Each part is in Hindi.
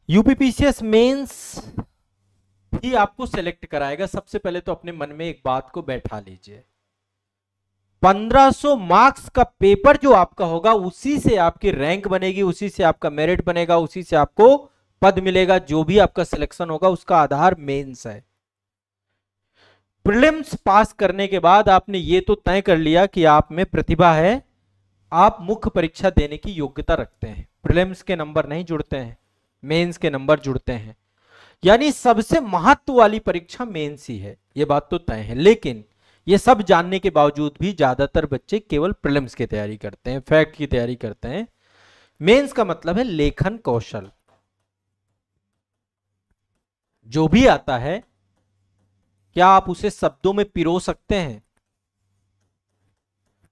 यूपीपीसीएस मेंस ही आपको सिलेक्ट कराएगा। सबसे पहले तो अपने मन में एक बात को बैठा लीजिए, 1500 मार्क्स का पेपर जो आपका होगा उसी से आपकी रैंक बनेगी, उसी से आपका मेरिट बनेगा, उसी से आपको पद मिलेगा। जो भी आपका सिलेक्शन होगा उसका आधार मेंस है। प्रीलिम्स पास करने के बाद आपने ये तो तय कर लिया कि आप में प्रतिभा है, आप मुख्य परीक्षा देने की योग्यता रखते हैं। प्रीलिम्स के नंबर नहीं जुड़ते हैं, मेंस के नंबर जुड़ते हैं, यानी सबसे महत्व वाली परीक्षा मेंस ही है, ये बात तो तय है। लेकिन ये सब जानने के बावजूद भी ज्यादातर बच्चे केवल प्रीलिम्स की तैयारी करते हैं, फैक्ट की तैयारी करते हैं। मेंस का मतलब है लेखन कौशल। जो भी आता है क्या आप उसे शब्दों में पिरो सकते हैं?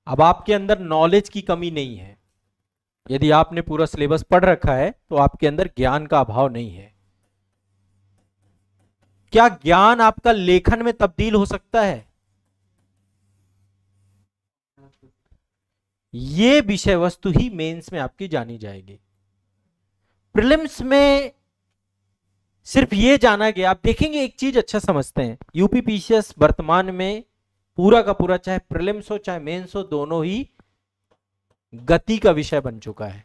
अब आपके अंदर नॉलेज की कमी नहीं है, यदि आपने पूरा सिलेबस पढ़ रखा है तो आपके अंदर ज्ञान का अभाव नहीं है। क्या ज्ञान आपका लेखन में तब्दील हो सकता है? ये विषय वस्तु ही मेंस में आपकी जानी जाएगी। प्रीलिम्स में सिर्फ ये जाना गया। आप देखेंगे एक चीज अच्छा समझते हैं, यूपीपीसीएस वर्तमान में पूरा का पूरा चाहे प्रीलिम्स हो चाहे मेंस हो दोनों ही गति का विषय बन चुका है।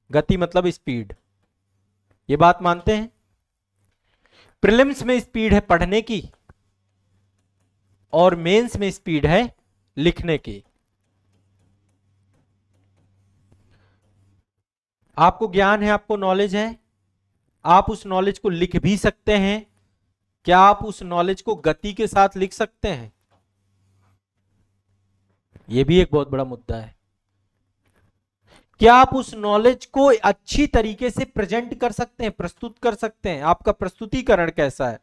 गति मतलब स्पीड, ये बात मानते हैं? प्रीलिम्स में स्पीड है पढ़ने की और मेंस में स्पीड है लिखने की। आपको ज्ञान है, आपको नॉलेज है, आप उस नॉलेज को लिख भी सकते हैं। क्या आप उस नॉलेज को गति के साथ लिख सकते हैं? यह भी एक बहुत बड़ा मुद्दा है। क्या आप उस नॉलेज को अच्छी तरीके से प्रेजेंट कर सकते हैं, प्रस्तुत कर सकते हैं? आपका प्रस्तुतिकरण कैसा है?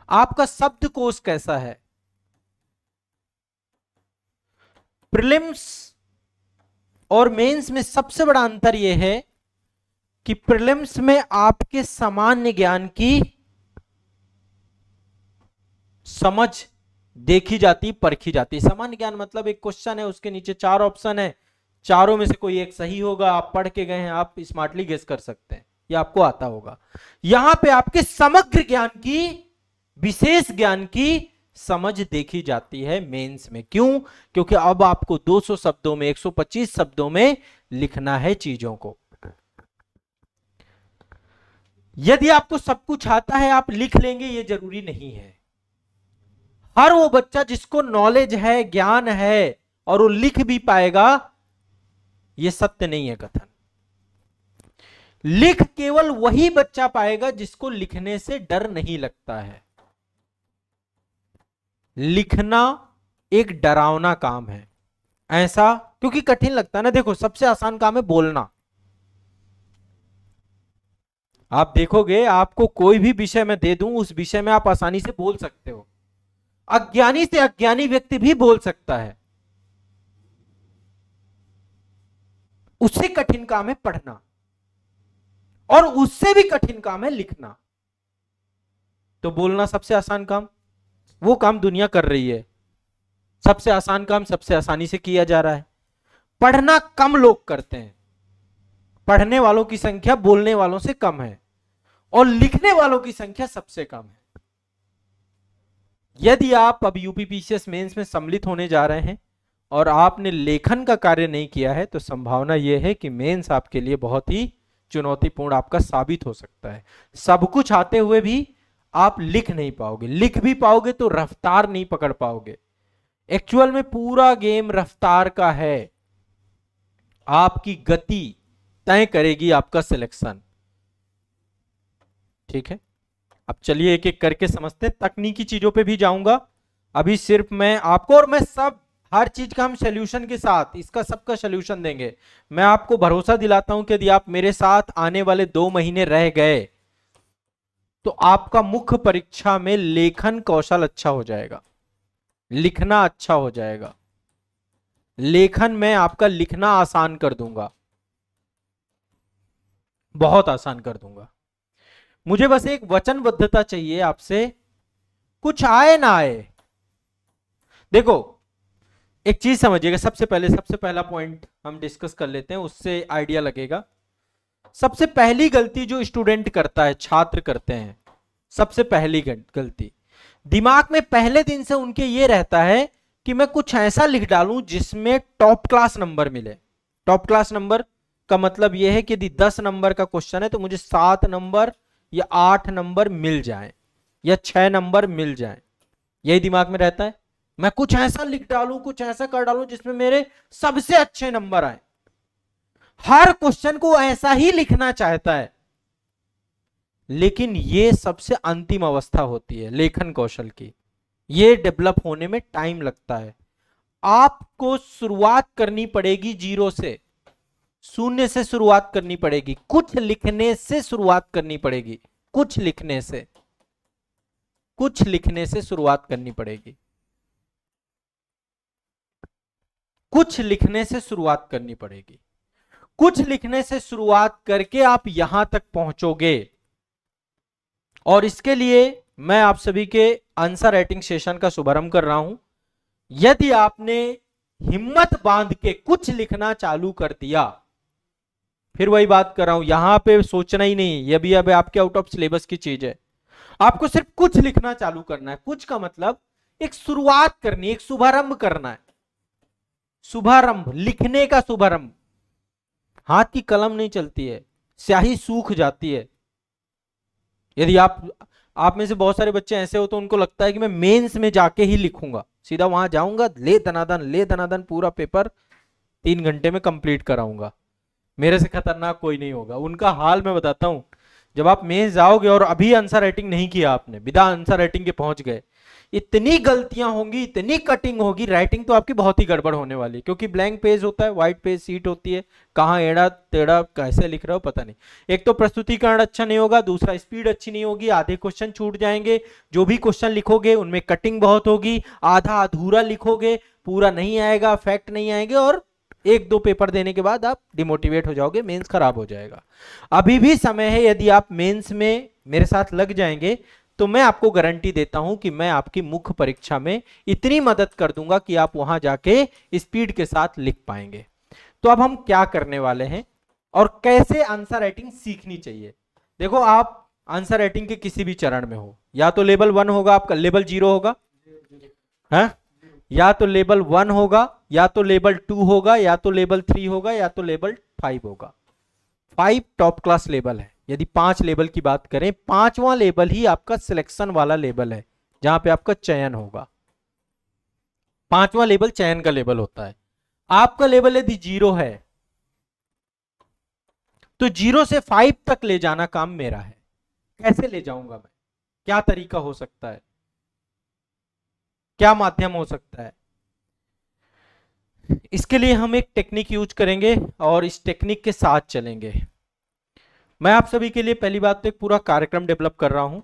आपका शब्दकोश कैसा है? प्रीलिम्स और मेंस में सबसे बड़ा अंतर यह है कि प्रीलिम्स में आपके सामान्य ज्ञान की समझ देखी जाती, परखी जाती। सामान्य ज्ञान मतलब एक क्वेश्चन है, उसके नीचे 4 ऑप्शन है, चारों में से कोई एक सही होगा, आप पढ़ के गए हैं, आप स्मार्टली गेस कर सकते हैं, ये आपको आता होगा। यहां पे आपके समग्र ज्ञान की, विशेष ज्ञान की समझ देखी जाती है मेंस में। क्यों? क्योंकि अब आपको 200 शब्दों में, 125 शब्दों में लिखना है चीजों को। यदि आपको सब कुछ आता है आप लिख लेंगे, ये जरूरी नहीं है। हर वो बच्चा जिसको नॉलेज है, ज्ञान है और वो लिख भी पाएगा, ये सत्य नहीं है कथन। लिख केवल वही बच्चा पाएगा जिसको लिखने से डर नहीं लगता है। लिखना एक डरावना काम है, ऐसा क्योंकि कठिन लगता है ना। देखो सबसे आसान काम है बोलना। आप देखोगे आपको कोई भी विषय मैं दे दूं, उस विषय में आप आसानी से बोल सकते हो। अज्ञानी से अज्ञानी व्यक्ति भी बोल सकता है। उससे कठिन काम है पढ़ना और उससे भी कठिन काम है लिखना। तो बोलना सबसे आसान काम, वो काम दुनिया कर रही है। सबसे आसान काम सबसे आसानी से किया जा रहा है। पढ़ना कम लोग करते हैं, पढ़ने वालों की संख्या बोलने वालों से कम है और लिखने वालों की संख्या सबसे कम है। यदि आप अब यूपीपीसीएस मेंस में सम्मिलित होने जा रहे हैं और आपने लेखन का कार्य नहीं किया है तो संभावना यह है कि मेंस आपके लिए बहुत ही चुनौतीपूर्ण आपका साबित हो सकता है। सब कुछ आते हुए भी आप लिख नहीं पाओगे, लिख भी पाओगे तो रफ्तार नहीं पकड़ पाओगे। एक्चुअल में पूरा गेम रफ्तार का है। आपकी गति तय करेगी आपका सिलेक्शन। ठीक है, अब चलिए एक एक करके समझते हैं। तकनीकी चीजों पे भी जाऊंगा, अभी सिर्फ मैं आपको, और मैं सब हर चीज का हम सॉल्यूशन के साथ इसका सबका सॉल्यूशन देंगे। मैं आपको भरोसा दिलाता हूं कि यदि आप मेरे साथ आने वाले 2 महीने रह गए तो आपका मुख्य परीक्षा में लेखन कौशल अच्छा हो जाएगा, लिखना अच्छा हो जाएगा। लेखन में आपका लिखना आसान कर दूंगा, बहुत आसान कर दूंगा। मुझे बस एक वचनबद्धता चाहिए आपसे, कुछ आए ना आए। देखो एक चीज समझिएगा, सबसे पहला पॉइंट हम डिस्कस कर लेते हैं, उससे आइडिया लगेगा। सबसे पहली गलती जो स्टूडेंट करता है, छात्र करते हैं, सबसे पहली गलती, दिमाग में पहले दिन से उनके ये रहता है कि मैं कुछ ऐसा लिख डालूं जिसमें टॉप क्लास नंबर मिले। टॉप क्लास नंबर का मतलब यह है कि यदि 10 नंबर का क्वेश्चन है तो मुझे 7 नंबर या 8 नंबर मिल जाए या 6 नंबर मिल जाए, यही दिमाग में रहता है। मैं कुछ ऐसा लिख डालूं, कुछ ऐसा कर डालूं जिसमें मेरे सबसे अच्छे नंबर आए। हर क्वेश्चन को ऐसा ही लिखना चाहता है, लेकिन यह सबसे अंतिम अवस्था होती है लेखन कौशल की। यह डेवलप होने में टाइम लगता है। आपको शुरुआत करनी पड़ेगी जीरो से, शून्य से शुरुआत करनी पड़ेगी, कुछ लिखने से शुरुआत करनी पड़ेगी, कुछ लिखने से शुरुआत करनी पड़ेगी, कुछ लिखने से शुरुआत करनी पड़ेगी। कुछ लिखने से शुरुआत करके आप यहां तक पहुंचोगे। और इसके लिए मैं आप सभी के आंसर राइटिंग सेशन का शुभारंभ कर रहा हूं। यदि आपने हिम्मत बांध के कुछ लिखना चालू कर दिया, फिर वही बात कर रहा हूं, यहां पे सोचना ही नहीं, ये भी अब आपके आउट ऑफ सिलेबस की चीज है। आपको सिर्फ कुछ लिखना चालू करना है। कुछ का मतलब एक शुरुआत करनी, एक शुभारंभ करना है। शुभारंभ, लिखने का शुभारंभ। हाथ की कलम नहीं चलती है, स्याही सूख जाती है। यदि आप में से बहुत सारे बच्चे ऐसे हो तो उनको लगता है कि मैं मेंस में जाके ही लिखूंगा, सीधा वहां जाऊंगा, ले दनादन पूरा पेपर 3 घंटे में कंप्लीट कराऊंगा, मेरे से खतरनाक कोई नहीं होगा। उनका हाल मैं बताता हूं, जब आप मेंस जाओगे और अभी आंसर राइटिंग नहीं किया आपने, बिना आंसर राइटिंग के पहुंच गए, इतनी गलतियां होंगी, इतनी कटिंग होगी, राइटिंग तो आपकी बहुत ही गड़बड़ होने वाली, क्योंकि ब्लैंक पेज होता है, व्हाइट पेज सीट होती है, कहां एड़ा टेढ़ा कैसे लिख रहे हो पता नहीं। एक तो प्रस्तुतिकरण अच्छा नहीं होगा, दूसरा स्पीड अच्छी नहीं होगी, आधे क्वेश्चन छूट जाएंगे, जो भी क्वेश्चन लिखोगे उनमें कटिंग बहुत होगी, आधा अधूरा लिखोगे, पूरा नहीं आएगा, फैक्ट नहीं आएंगे, और 1-2 पेपर देने के बाद आप डिमोटिवेट हो जाओगे, मेंस खराब हो जाएगा। अभी भी समय है, यदि आप मेंस में मेरे साथ लग जाएंगे तो मैं आपको गारंटी देता हूं कि मैं आपकी मुख्य परीक्षा में इतनी मदद कर दूंगा कि आप वहां जाके स्पीड के साथ लिख पाएंगे। तो अब हम क्या करने वाले हैं और कैसे आंसर राइटिंग सीखनी चाहिए। देखो, आप आंसर राइटिंग के किसी भी चरण में हो, या तो लेवल 1 होगा आपका, लेवल 0 होगा, है, या तो लेवल 1 होगा, या तो लेवल 2 होगा, या तो लेवल 3 होगा, या तो लेवल 5 होगा। 5 टॉप क्लास लेवल है। यदि 5 लेवल की बात करें, 5वां लेवल ही आपका सिलेक्शन वाला लेवल है, जहां पे आपका चयन होगा। 5वां लेवल चयन का लेवल होता है। आपका लेवल यदि 0 है तो 0 से 5 तक ले जाना काम मेरा है। कैसे ले जाऊंगा मैं, क्या तरीका हो सकता है, क्या माध्यम हो सकता है, इसके लिए हम एक टेक्निक यूज करेंगे और इस टेक्निक के साथ चलेंगे। मैं आप सभी के लिए पहली बात तो एक पूरा कार्यक्रम डेवलप कर रहा हूं।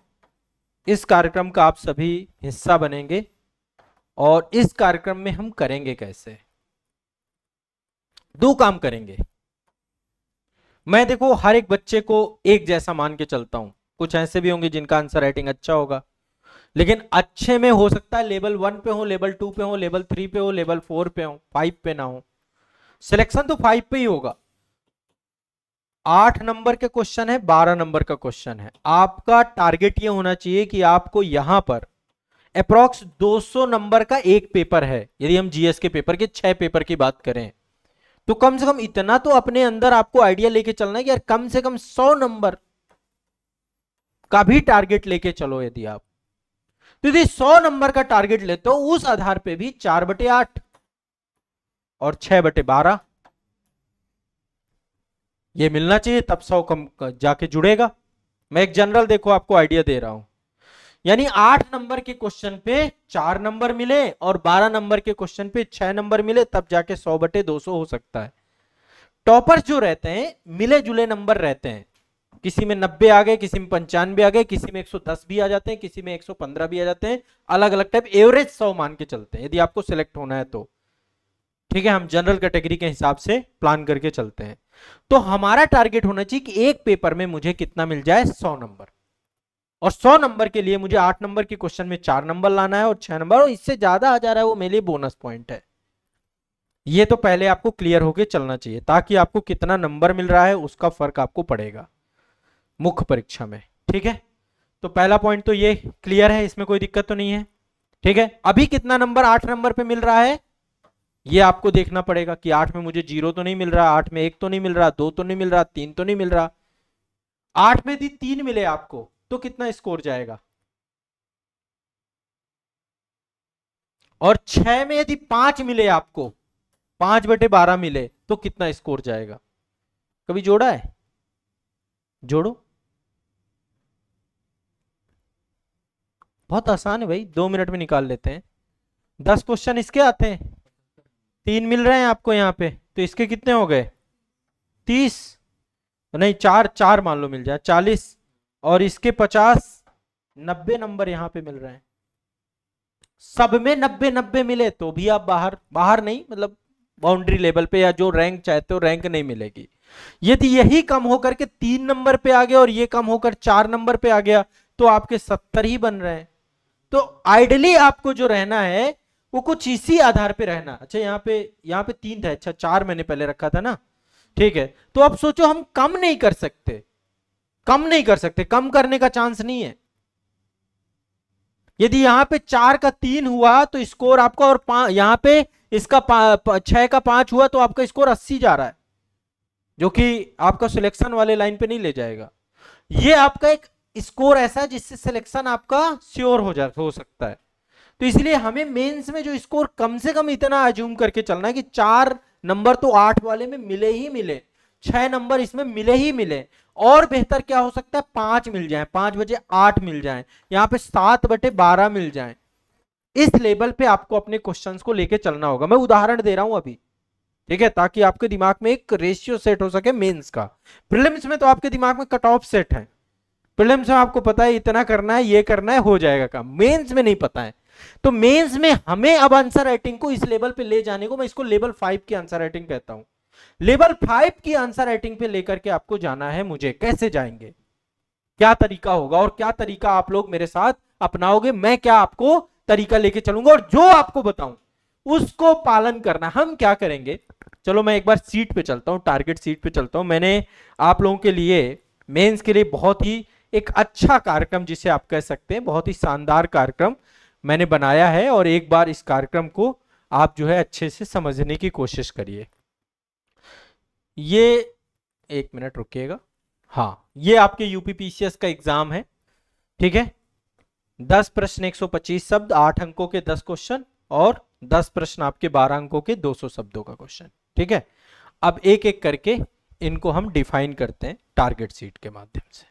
इस कार्यक्रम का आप सभी हिस्सा बनेंगे और इस कार्यक्रम में हम करेंगे कैसे, 2 काम करेंगे। मैं देखो हर एक बच्चे को एक जैसा मान के चलता हूं, कुछ ऐसे भी होंगे जिनका आंसर राइटिंग अच्छा होगा, लेकिन अच्छे में हो सकता है लेवल 1 पे हो, लेवल 2 पे हो, लेवल 3 पे हो, लेवल 4 पे हो, 5 पे ना हो। सिलेक्शन तो 5 पे ही होगा। 8 नंबर के क्वेश्चन है, 12 नंबर का क्वेश्चन है। आपका टारगेट ये होना चाहिए कि आपको यहां पर अप्रॉक्स 200 नंबर का एक पेपर है। यदि हम जीएस के पेपर के 6 पेपर की बात करें तो कम से कम इतना तो अपने अंदर आपको आइडिया लेके चलना है कि यार कम से कम 100 नंबर का भी टारगेट लेके चलो। यदि आप तो यदि 100 नंबर का टारगेट लेते हो, उस आधार पे भी 4/8 और 6/12 ये मिलना चाहिए, तब 100 कम जाके जुड़ेगा। मैं एक जनरल देखो आपको आइडिया दे रहा हूं, यानी 8 नंबर के क्वेश्चन पे 4 नंबर मिले और 12 नंबर के क्वेश्चन पे 6 नंबर मिले, तब जाके 100/200 हो सकता है। टॉपर्स जो रहते हैं मिले जुले नंबर रहते हैं, किसी में 90 आ गए, किसी में 95 आ गए, किसी में 110 भी आ जाते हैं, किसी में 115 भी आ जाते हैं, अलग अलग टाइप। एवरेज 100 मान के चलते हैं यदि आपको सिलेक्ट होना है तो, ठीक है। हम जनरल कैटेगरी के हिसाब से प्लान करके चलते हैं। तो हमारा टारगेट होना चाहिए कि एक पेपर में मुझे कितना मिल जाए, 100 नंबर। और 100 नंबर के लिए मुझे 8 नंबर के क्वेश्चन में 4 नंबर लाना है और 6 नंबर, और इससे ज्यादा आ जा रहा है वो मेरे लिए बोनस पॉइंट है। ये तो पहले आपको क्लियर होके चलना चाहिए, ताकि आपको कितना नंबर मिल रहा है उसका फर्क आपको पड़ेगा मुख्य परीक्षा में। ठीक है, तो पहला पॉइंट तो ये क्लियर है, इसमें कोई दिक्कत तो नहीं है। ठीक है, अभी कितना नंबर 8 नंबर पे मिल रहा है ये आपको देखना पड़ेगा कि 8 में मुझे 0 तो नहीं मिल रहा, 8 में 1 तो नहीं मिल रहा, 2 तो नहीं मिल रहा, 3 तो नहीं मिल रहा। 8 में यदि 3 मिले आपको तो कितना स्कोर जाएगा, और 6 में यदि 5 मिले आपको, 5/12 मिले तो कितना स्कोर जाएगा। कभी जोड़ा है? जोड़ो, बहुत आसान है भाई, 2 मिनट में निकाल लेते हैं। 10 क्वेश्चन इसके आते हैं, 3 मिल रहे हैं आपको यहाँ पे, तो इसके कितने हो गए 30, नहीं 4 मान लो मिल जाए 40, और इसके 50, 90 नंबर यहाँ पे मिल रहे हैं। सब में 90-90 मिले तो भी आप बाहर नहीं, मतलब बाउंड्री लेवल पे या जो रैंक चाहते हो रैंक नहीं मिलेगी। यदि यही कम होकर के 3 नंबर पे आ गया और ये कम होकर 4 नंबर पे आ गया तो आपके 70 ही बन रहे हैं। तो आइडियली आपको जो रहना है वो कुछ इसी आधार पे रहना। अच्छा यहाँ पे 3 था, अच्छा 4 मैंने पहले रखा था ना। ठीक है, तो अब सोचो हम कम नहीं कर सकते, कम करने का चांस नहीं है। यदि यहां पे 4 का 3 हुआ तो स्कोर आपका, और यहां पे इसका 6 का 5 हुआ तो आपका स्कोर 80 जा रहा है, जो कि आपका सिलेक्शन वाले लाइन पे नहीं ले जाएगा। ये आपका एक स्कोर ऐसा है जिससे सिलेक्शन आपका श्योर हो सकता है। तो इसलिए हमें मेंस में जो स्कोर कम से कम इतना अज्यूम करके चलना है कि 4 नंबर तो 8 वाले में मिले ही मिले, 6 नंबर इसमें मिले ही मिले, और बेहतर क्या हो सकता है 5 मिल जाए, 5/8 मिल जाए, यहाँ पे 7/12 मिल जाए। इस लेवल पे आपको अपने क्वेश्चंस को लेके चलना होगा। मैं उदाहरण दे रहा हूं अभी, ठीक है, ताकि आपके दिमाग में एक रेशियो सेट हो सके मेंस का। प्रीलिम्स में तो आपके दिमाग में कट ऑफ सेट है, प्रीलिम्स में आपको पता है इतना करना है, ये करना है, हो जाएगा काम। मेंस में नहीं पता है, तो मेंस में हमें अब आंसर राइटिंग को इस लेवल पे ले जाने को, मैं इसको लेवल 5 की आंसर राइटिंग कहता हूं। लेवल 5 की आंसर राइटिंग पे लेकर के आपको जाना है मुझे। कैसे जाएंगे, क्या तरीका होगा और क्या तरीका आप लोग मेरे साथ अपनाओगे, मैं क्या आपको तरीका लेके चलूंगा, और जो आपको बताऊं उसको पालन करना। हम क्या करेंगे, चलो मैं एक बार सीट पे चलता हूं, टारगेट सीट पे चलता हूं। मैंने आप लोगों के लिए मेंस के लिए बहुत ही एक अच्छा कार्यक्रम, जिसे आप कह सकते हैं बहुत ही शानदार कार्यक्रम मैंने बनाया है, और एक बार इस कार्यक्रम को आप जो है अच्छे से समझने की कोशिश करिए। ये 1 मिनट रुकिएगा। हाँ, ये आपके यूपीपीसीएस का एग्जाम है, ठीक है। 10 प्रश्न 125 शब्द, 8 अंकों के 10 क्वेश्चन, और 10 प्रश्न आपके 12 अंकों के 200 शब्दों का क्वेश्चन, ठीक है। अब एक एक करके इनको हम डिफाइन करते हैं टारगेट सीट के माध्यम से।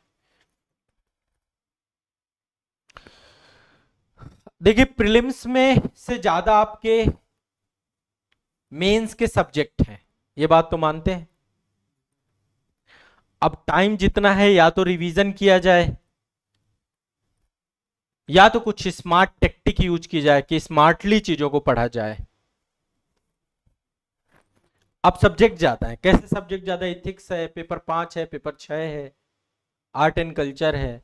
देखिए, प्रीलिम्स में से ज्यादा आपके मेंस के सब्जेक्ट हैं, ये बात तो मानते हैं। अब टाइम जितना है, या तो रिवीजन किया जाए, या तो कुछ स्मार्ट टेक्टिक यूज की जाए कि स्मार्टली चीजों को पढ़ा जाए। अब सब्जेक्ट ज्यादा है, कैसे सब्जेक्ट ज्यादा, इथिक्स है, पेपर 5 है, पेपर 6 है, आर्ट एंड कल्चर है,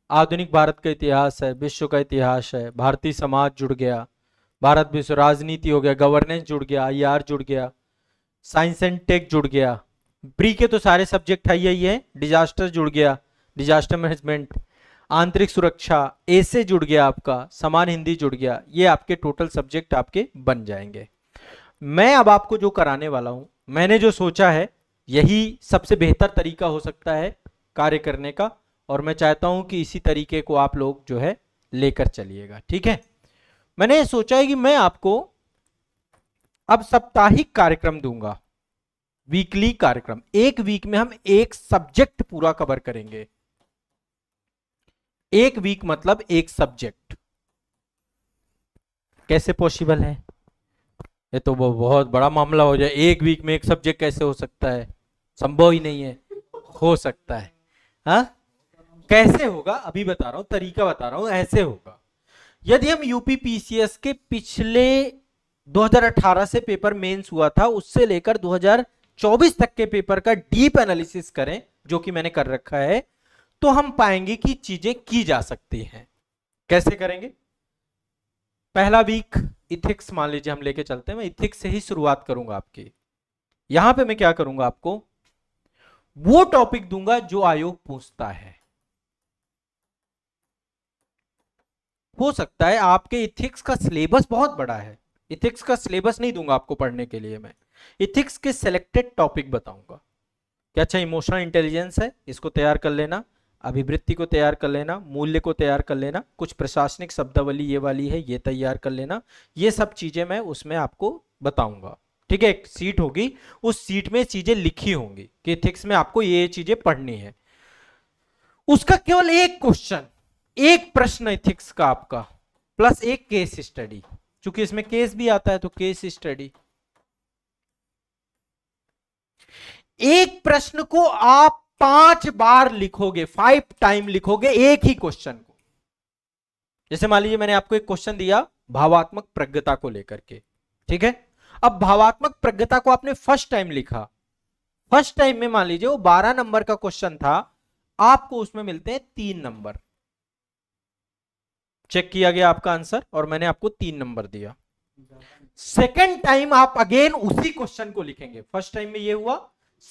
आधुनिक भारत का इतिहास है, विश्व का इतिहास है, भारतीय समाज जुड़ गया, भारत विश्व राजनीति हो गया, गवर्नेंस जुड़ गया, IR जुड़ गया, साइंस एंड टेक जुड़ गया, प्री के तो सारे सब्जेक्ट है यही है, डिजास्टर जुड़ गया, डिजास्टर मैनेजमेंट, आंतरिक सुरक्षा, ऐसे जुड़ गया आपका, समान हिंदी जुड़ गया। ये आपके टोटल सब्जेक्ट आपके बन जाएंगे। मैं अब आपको जो कराने वाला हूं, मैंने जो सोचा है यही सबसे बेहतर तरीका हो सकता है कार्य करने का, और मैं चाहता हूं कि इसी तरीके को आप लोग जो है लेकर चलिएगा, ठीक है। मैंने ये सोचा है कि मैं आपको अब साप्ताहिक कार्यक्रम दूंगा, वीकली कार्यक्रम। एक वीक में हम एक सब्जेक्ट पूरा कवर करेंगे। एक वीक मतलब एक सब्जेक्ट। कैसे पॉसिबल है, ये तो वो बहुत बड़ा मामला हो जाए। एक वीक में एक सब्जेक्ट कैसे हो सकता है, संभव ही नहीं है। हो सकता है, हाँ कैसे होगा अभी बता रहा हूं, तरीका बता रहा हूं। ऐसे होगा, यदि हम यूपीपीसीएस के पिछले 2018 से पेपर मेंस हुआ था, उससे लेकर 2024 तक के पेपर का डीप एनालिसिस करें, जो कि मैंने कर रखा है, तो हम पाएंगे कि चीजें की जा सकती हैं। कैसे करेंगे, पहला वीक इथिक्स मान लीजिए हम लेके चलते हैं, मैं इथिक्स से ही शुरुआत करूंगा आपकी। यहां पे मैं क्या करूंगा, आपको वो टॉपिक दूंगा जो आयोग पूछता है। हो सकता है आपके इथिक्स का सिलेबस बहुत बड़ा है, इथिक्स का सिलेबस नहीं दूंगा आपको पढ़ने के लिए, मैं इथिक्स के सिलेक्टेड टॉपिक बताऊंगा कि अच्छा इमोशनल इंटेलिजेंस है, इसको तैयार कर लेना, अभिवृत्ति को तैयार कर लेना, मूल्य को तैयार कर लेना, कुछ प्रशासनिक शब्दावली ये वाली है ये तैयार कर लेना, ये सब चीजें मैं उसमें आपको बताऊंगा। ठीक है, एक सीट होगी, उस सीट में चीजें लिखी होंगी कि इथिक्स में आपको ये चीजें पढ़नी है। उसका केवल एक क्वेश्चन, एक प्रश्न इथिक्स का आपका, प्लस एक केस स्टडी, क्योंकि इसमें केस भी आता है तो केस स्टडी। एक प्रश्न को आप 5 बार लिखोगे, 5 टाइम लिखोगे एक ही क्वेश्चन को। जैसे मान लीजिए मैंने आपको एक क्वेश्चन दिया भावात्मक प्रज्ञता को लेकर के, ठीक है। अब भावात्मक प्रज्ञता को आपने फर्स्ट टाइम लिखा, फर्स्ट टाइम में मान लीजिए वो 12 नंबर का क्वेश्चन था, आपको उसमें मिलते हैं 3 नंबर। चेक किया गया आपका आंसर और मैंने आपको 3 नंबर दिया। सेकेंड टाइम आप अगेन उसी क्वेश्चन को लिखेंगे, फर्स्ट टाइम में ये हुआ,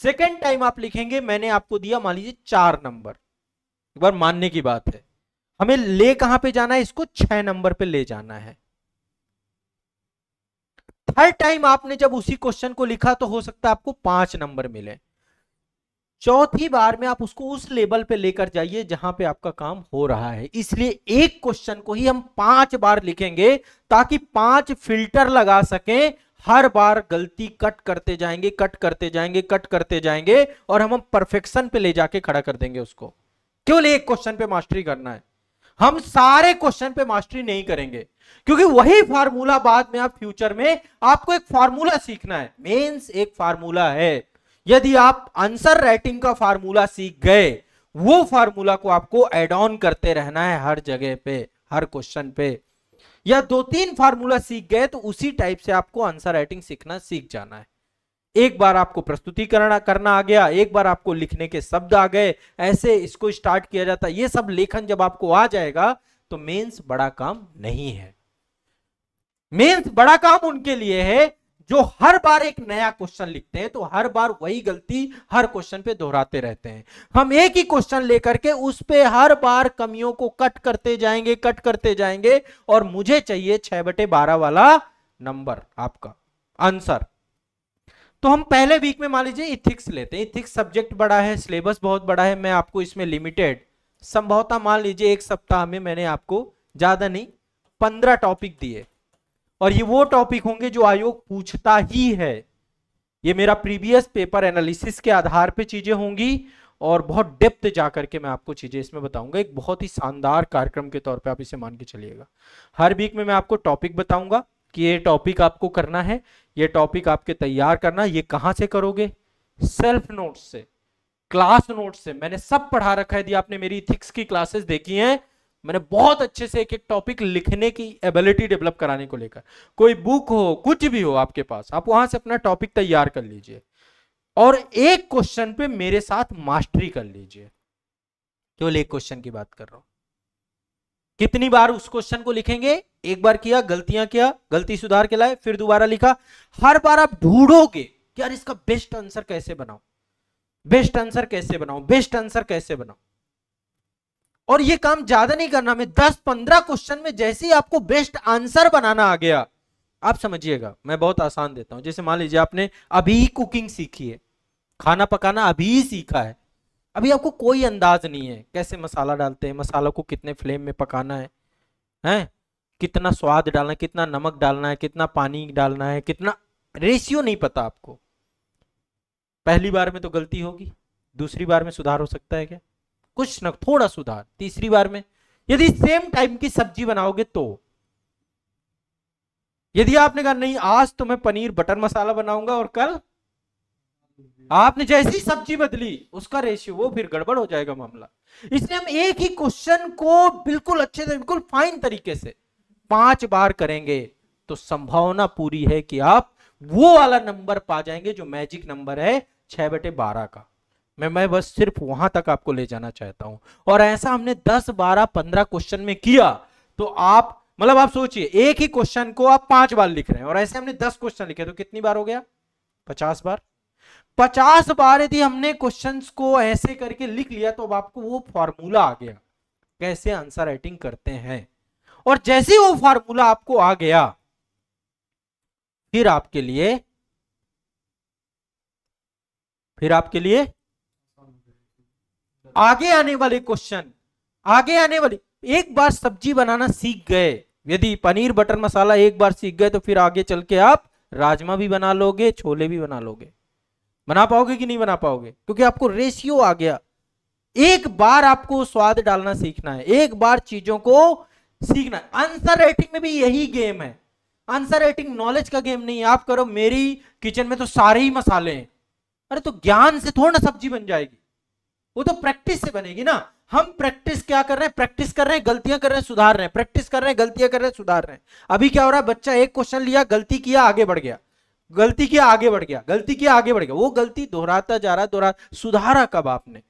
सेकेंड टाइम आप लिखेंगे, मैंने आपको दिया मान लीजिए 4 नंबर। एक बार मानने की बात है, हमें ले कहां पे जाना है, इसको 6 नंबर पे ले जाना है। थर्ड टाइम आपने जब उसी क्वेश्चन को लिखा तो हो सकता है आपको 5 नंबर मिले। चौथी बार में आप उसको उस लेवल पे लेकर जाइए जहां पे आपका काम हो रहा है। इसलिए एक क्वेश्चन को ही हम 5 बार लिखेंगे ताकि 5 फिल्टर लगा सकें, हर बार गलती कट करते जाएंगे, कट करते जाएंगे, कट करते जाएंगे और हम परफेक्शन पे ले जाके खड़ा कर देंगे उसको। केवल एक क्वेश्चन पे मास्टरी करना है, हम सारे क्वेश्चन पे मास्टरी नहीं करेंगे, क्योंकि वही फार्मूला बाद में आप फ्यूचर में आपको एक फार्मूला सीखना है। मेंस एक फार्मूला है, यदि आप आंसर राइटिंग का फार्मूला सीख गए, वो फार्मूला को आपको एड ऑन करते रहना है हर जगह पे, हर क्वेश्चन पे। या 2-3 फार्मूला सीख गए तो उसी टाइप से आपको आंसर राइटिंग सीखना सीख जाना है। एक बार आपको प्रस्तुतिकरण करना आ गया, एक बार आपको लिखने के शब्द आ गए, ऐसे इसको स्टार्ट किया जाता है। ये सब लेखन जब आपको आ जाएगा तो मेंस बड़ा काम नहीं है। मेंस बड़ा काम उनके लिए है जो हर बार एक नया क्वेश्चन लिखते हैं तो हर बार वही गलती हर क्वेश्चन पे दोहराते रहते हैं। हम एक ही क्वेश्चन लेकर के उस पे हर बार कमियों को कट करते जाएंगे, कट करते जाएंगे, और मुझे चाहिए 6/12 वाला नंबर आपका आंसर। तो हम पहले वीक में मान लीजिए इथिक्स लेते हैं। इथिक्स सब्जेक्ट बड़ा है, सिलेबस बहुत बड़ा है, मैं आपको इसमें लिमिटेड, संभवतः मान लीजिए एक सप्ताह में मैंने आपको ज्यादा नहीं 15 टॉपिक दिए, और ये वो टॉपिक होंगे जो आयोग पूछता ही है। ये मेरा प्रीवियस पेपर एनालिसिस के आधार पे चीजें होंगी और बहुत डेप्थ जाकर के मैं आपको चीजें इसमें बताऊंगा। एक बहुत ही शानदार कार्यक्रम के तौर पे आप इसे मान के चलिएगा। हर वीक में मैं आपको टॉपिक बताऊंगा कि ये टॉपिक आपको करना है, ये टॉपिक आपके तैयार करना। ये कहां से करोगे? सेल्फ नोट से, क्लास नोट से। मैंने सब पढ़ा रखा है। यदि आपने मेरी इथिक्स की क्लासेस देखी हैं, मैंने बहुत अच्छे से एक एक टॉपिक लिखने की एबिलिटी डेवलप कराने को लेकर। कोई बुक हो, कुछ भी हो आपके पास, आप वहां से अपना टॉपिक तैयार कर लीजिए और एक क्वेश्चन पे मेरे साथ मास्टरी कर लीजिए। केवल एक क्वेश्चन की बात कर रहा हूं। कितनी बार उस क्वेश्चन को लिखेंगे? एक बार किया, गलतियां किया, गलती सुधार के लाए, फिर दोबारा लिखा। हर बार आप ढूंढोगे कि यार इसका बेस्ट आंसर कैसे बनाऊं, बेस्ट आंसर कैसे बनाऊं, बेस्ट आंसर कैसे बनाऊं। और ये काम ज्यादा नहीं करना, मैं 10-15 क्वेश्चन में जैसे ही आपको बेस्ट आंसर बनाना आ गया, आप समझिएगा मैं बहुत आसान देता हूं। जैसे मान लीजिए आपने अभी कुकिंग सीखी है, खाना पकाना अभी सीखा है, अभी आपको कोई अंदाज नहीं है कैसे मसाला डालते हैं, मसाला को कितने फ्लेम में पकाना है, कितना स्वाद डालना है, कितना नमक डालना है, कितना पानी डालना है, कितना रेशियो नहीं पता आपको। पहली बार में तो गलती होगी, दूसरी बार में सुधार हो सकता है क्या? कुछ न, थोड़ा सुधार। तीसरी बार में यदि सेम टाइप की सब्जी बनाओगे तो, यदि आपने कहा नहीं आज तो मैं पनीर बटर मसाला बनाऊंगा और कल आपने जैसी सब्जी बदली उसका रेशियो, वो फिर गड़बड़ हो जाएगा मामला। इसलिए हम एक ही क्वेश्चन को बिल्कुल अच्छे से, बिल्कुल फाइन तरीके से 5 बार करेंगे तो संभावना पूरी है कि आप वो वाला नंबर पा जाएंगे जो मैजिक नंबर है 6/12 का। मैं बस सिर्फ वहां तक आपको ले जाना चाहता हूं। और ऐसा हमने 10, 12, 15 क्वेश्चन में किया तो आप मतलब आप सोचिए एक ही क्वेश्चन को आप 5 बार लिख रहे हैं और ऐसे हमने 10 क्वेश्चन लिखे तो कितनी बार हो गया? 50 बार। 50 बार यदि हमने क्वेश्चंस को ऐसे करके लिख लिया तो अब आपको वो फॉर्मूला आ गया कैसे आंसर राइटिंग करते हैं। और जैसे वो फॉर्मूला आपको आ गया फिर आपके लिए आगे आने वाले क्वेश्चन, आगे आने वाली, एक बार सब्जी बनाना सीख गए, यदि पनीर बटर मसाला एक बार सीख गए तो फिर आगे चल के आप राजमा भी बना लोगे, छोले भी बना लोगे। बना पाओगे कि नहीं बना पाओगे? क्योंकि आपको रेशियो आ गया। एक बार आपको स्वाद डालना सीखना है, एक बार चीजों को सीखना है। आंसर राइटिंग में भी यही गेम है। आंसर राइटिंग नॉलेज का गेम नहीं है। आप करो मेरी किचन में तो सारे ही मसाले हैं, अरे तो ज्ञान से थोड़ा ना सब्जी बन जाएगी, वो तो प्रैक्टिस से बनेगी ना। हम प्रैक्टिस क्या कर रहे हैं? प्रैक्टिस कर रहे हैं, गलतियां कर रहे हैं, सुधार रहे हैं, प्रैक्टिस कर रहे हैं, गलतियां कर रहे हैं, सुधार रहे हैं। अभी क्या हो रहा है? बच्चा एक क्वेश्चन लिया, गलती किया, आगे बढ़ गया, गलती किया, आगे बढ़ गया, गलती किया, आगे बढ़ गया। वो गलती दोहराता जा रहा, दोहरा। सुधारा कब आपने?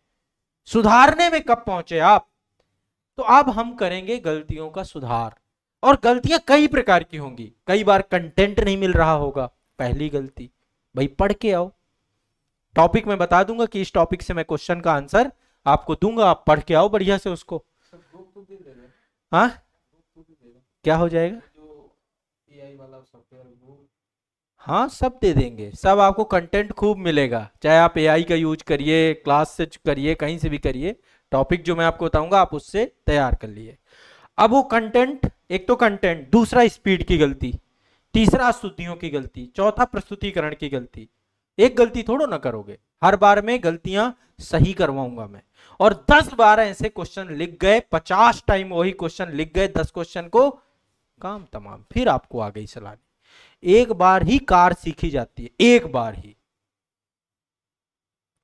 सुधारने में कब पहुंचे आप? तो अब हम करेंगे गलतियों का सुधार। और गलतियां कई प्रकार की होंगी। कई बार कंटेंट नहीं मिल रहा होगा, पहली गलती भाई पढ़ के आओ। टॉपिक मैं बता दूंगा कि इस टॉपिक से मैं क्वेश्चन का आंसर आपको दूंगा, आप पढ़ के आओ बढ़िया से उसको। हाँ क्या हो जाएगा? हाँ सब दे देंगे, सब आपको कंटेंट खूब मिलेगा, चाहे आप एआई का यूज करिए, क्लास से करिए, कहीं से भी करिए। टॉपिक जो मैं आपको बताऊंगा आप उससे तैयार कर लिए। अब वो कंटेंट, एक तो कंटेंट, दूसरा स्पीड की गलती, तीसरा अशुद्धियों की गलती, चौथा प्रस्तुतिकरण की गलती। एक गलती थोड़ो ना करोगे, हर बार में गलतियां सही करवाऊंगा मैं। और 10 बार ऐसे क्वेश्चन लिख गए, 50 टाइम वही क्वेश्चन लिख गए, 10 क्वेश्चन को काम तमाम। फिर आपको आ गई चलानी। एक बार ही कार सीखी जाती है, एक बार ही,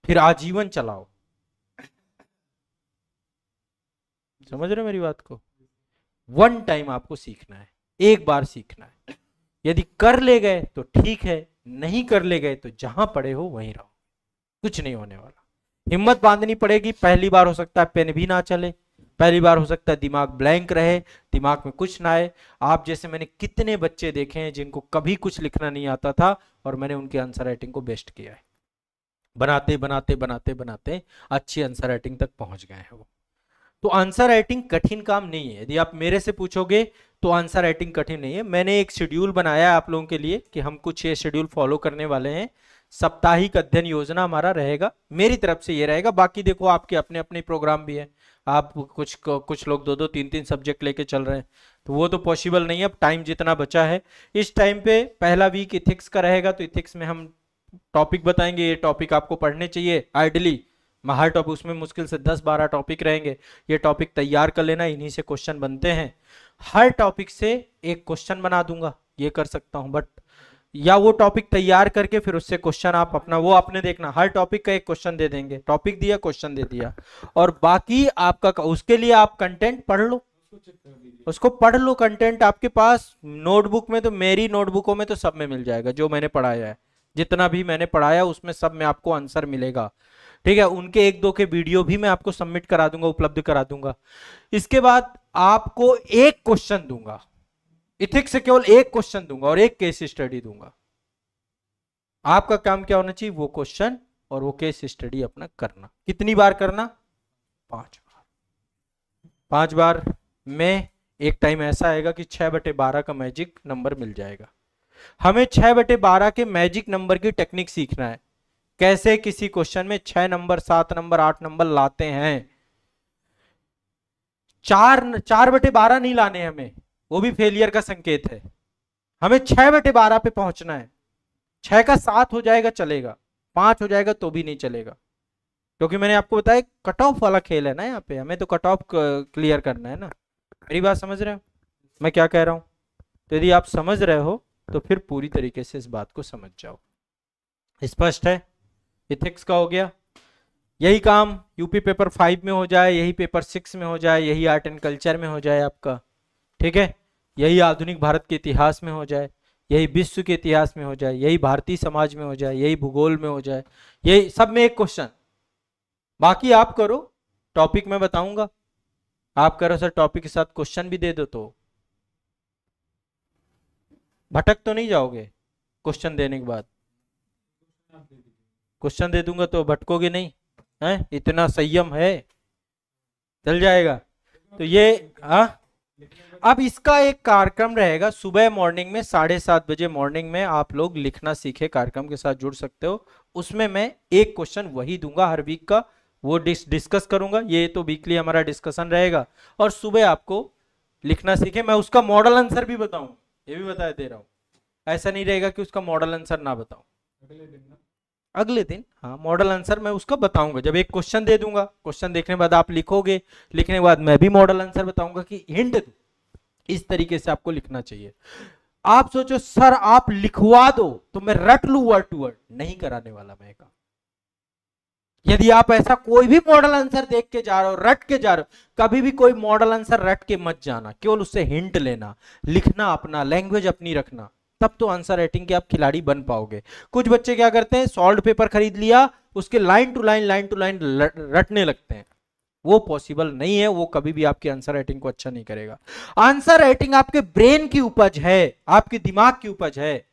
फिर आजीवन चलाओ। समझ रहे हो मेरी बात को? वन टाइम आपको सीखना है, एक बार सीखना है। यदि कर ले गए तो ठीक है, नहीं कर ले गए तो जहां पड़े हो वहीं रहो, कुछ नहीं होने वाला। हिम्मत बांधनी पड़ेगी। पहली बार हो सकता है पेन भी ना चले, पहली बार हो सकता है दिमाग ब्लैंक रहे, दिमाग में कुछ ना आए। आप जैसे मैंने कितने बच्चे देखे हैं जिनको कभी कुछ लिखना नहीं आता था और मैंने उनकी आंसर राइटिंग को बेस्ट किया है। बनाते बनाते बनाते बनाते अच्छी आंसर राइटिंग तक पहुंच गए हैं वो। तो आंसर राइटिंग कठिन काम नहीं है। यदि आप मेरे से पूछोगे तो आंसर राइटिंग कठिन नहीं है। मैंने एक शेड्यूल बनाया है आप लोगों के लिए कि हम कुछ ये शेड्यूल फॉलो करने वाले हैं। साप्ताहिक अध्ययन योजना हमारा रहेगा, मेरी तरफ से ये रहेगा। बाकी देखो आपके अपने अपने प्रोग्राम भी है, आप कुछ लोग 2-2 3-3 सब्जेक्ट लेके चल रहे हैं, तो वो तो पॉसिबल नहीं है। अब टाइम जितना बचा है, इस टाइम पे पहला वीक इथिक्स का रहेगा, तो इथिक्स में हम टॉपिक बताएंगे, ये टॉपिक आपको पढ़ने चाहिए आइडली। हर टॉपिक, उसमें मुश्किल से 10-12 टॉपिक रहेंगे, ये टॉपिक तैयार कर लेना, इन्हीं से क्वेश्चन बनते हैं। हर टॉपिक से एक क्वेश्चन बना दूंगा, ये कर सकता हूं, बट या वो टॉपिक तैयार करके फिर उससे क्वेश्चन आप अपना वो आपने देखना। हर टॉपिक का एक क्वेश्चन दे देंगे, टॉपिक दिया, क्वेश्चन दे दिया, और बाकी आपका उसके लिए आप कंटेंट पढ़ लो, उसको पढ़ लो। कंटेंट आपके पास नोटबुक में, तो मेरी नोटबुकों में तो सब में मिल जाएगा जो मैंने पढ़ाया है, जितना भी मैंने पढ़ाया उसमें सब में आपको आंसर मिलेगा। ठीक है, उनके 1-2 के वीडियो भी मैं आपको सबमिट करा दूंगा, उपलब्ध करा दूंगा। इसके बाद आपको एक क्वेश्चन दूंगा, इथिक्स से केवल एक क्वेश्चन दूंगा और एक केस स्टडी दूंगा। आपका काम क्या होना चाहिए? वो क्वेश्चन और वो केस स्टडी अपना करना। कितनी बार करना? 5 बार। 5 बार में एक टाइम ऐसा आएगा कि 6/12 का मैजिक नंबर मिल जाएगा। हमें 6/12 के मैजिक नंबर की टेक्निक सीखना है, कैसे किसी क्वेश्चन में 6 नंबर, 7 नंबर, 8 नंबर लाते हैं। 4/12 नहीं लाने हमें, वो भी फेलियर का संकेत है। हमें 6/12 पे पहुंचना है। 6 का 7 हो जाएगा चलेगा, 5 हो जाएगा तो भी नहीं चलेगा, क्योंकि मैंने आपको बताया कट ऑफ वाला खेल है ना, यहाँ पे हमें तो कट ऑफ क्लियर करना है ना। मेरी बात समझ रहे हो मैं क्या कह रहा हूं? तो यदि आप समझ रहे हो तो फिर पूरी तरीके से इस बात को समझ जाओ। स्पष्ट है? इथिक्स का हो गया। यही काम यूपी पेपर 5 में हो जाए, यही पेपर 6 में हो जाए, यही आर्ट एंड कल्चर में हो जाए आपका, ठीक है, यही आधुनिक भारत के इतिहास में हो जाए, यही विश्व के इतिहास में हो जाए, यही भारतीय समाज में हो जाए, यही भूगोल में हो जाए, यही सब में एक क्वेश्चन। बाकी आप करो, टॉपिक मैं बताऊंगा, आप करो सर टॉपिक के साथ क्वेश्चन भी दे दो तो भटक तो नहीं जाओगे क्वेश्चन देने के बाद? क्वेश्चन दे दूंगा तो भटकोगे नहीं है? इतना संयम है, चल जाएगा। तो ये अब इसका एक कार्यक्रम रहेगा सुबह मॉर्निंग में 7:30 बजे मॉर्निंग में आप लोग लिखना सीखे कार्यक्रम के साथ जुड़ सकते हो। उसमें मैं एक क्वेश्चन वही दूंगा हर वीक का, वो डिस्कस करूंगा। ये तो वीकली हमारा डिस्कशन रहेगा। और सुबह आपको लिखना सीखे, मैं उसका मॉडल आंसर भी बताऊं, ये भी बता दे रहा हूं। ऐसा नहीं रहेगा कि उसका मॉडल आंसर ना बताऊं। अगले दिन हाँ मॉडल आंसर मैं उसका बताऊंगा। जब एक क्वेश्चन दे दूंगा, क्वेश्चन देखने के बाद आप लिखोगे, लिखने के बाद मैं भी मॉडल आंसर बताऊंगा कि हिंट दो, इस तरीके से आपको लिखना चाहिए। आप सोचो सर आप लिखवा दो तो मैं रट लू वर्ड टू वर्ड, नहीं कराने वाला मैं काम। यदि आप ऐसा कोई भी मॉडल आंसर देख के जा रहे हो, रट के जा रहे हो, कभी भी कोई मॉडल आंसर रट के मत जाना, केवल उससे हिंट लेना, लिखना अपना, लैंग्वेज अपनी रखना, तब तो आंसर राइटिंग के आप खिलाड़ी बन पाओगे। कुछ बच्चे क्या करते हैं, सॉल्ड पेपर खरीद लिया, उसके लाइन टू लाइन रटने लगते हैं, वो पॉसिबल नहीं है, वो कभी भी आपकी आंसर राइटिंग को अच्छा नहीं करेगा। आंसर राइटिंग आपके ब्रेन की उपज है, आपके दिमाग की उपज है।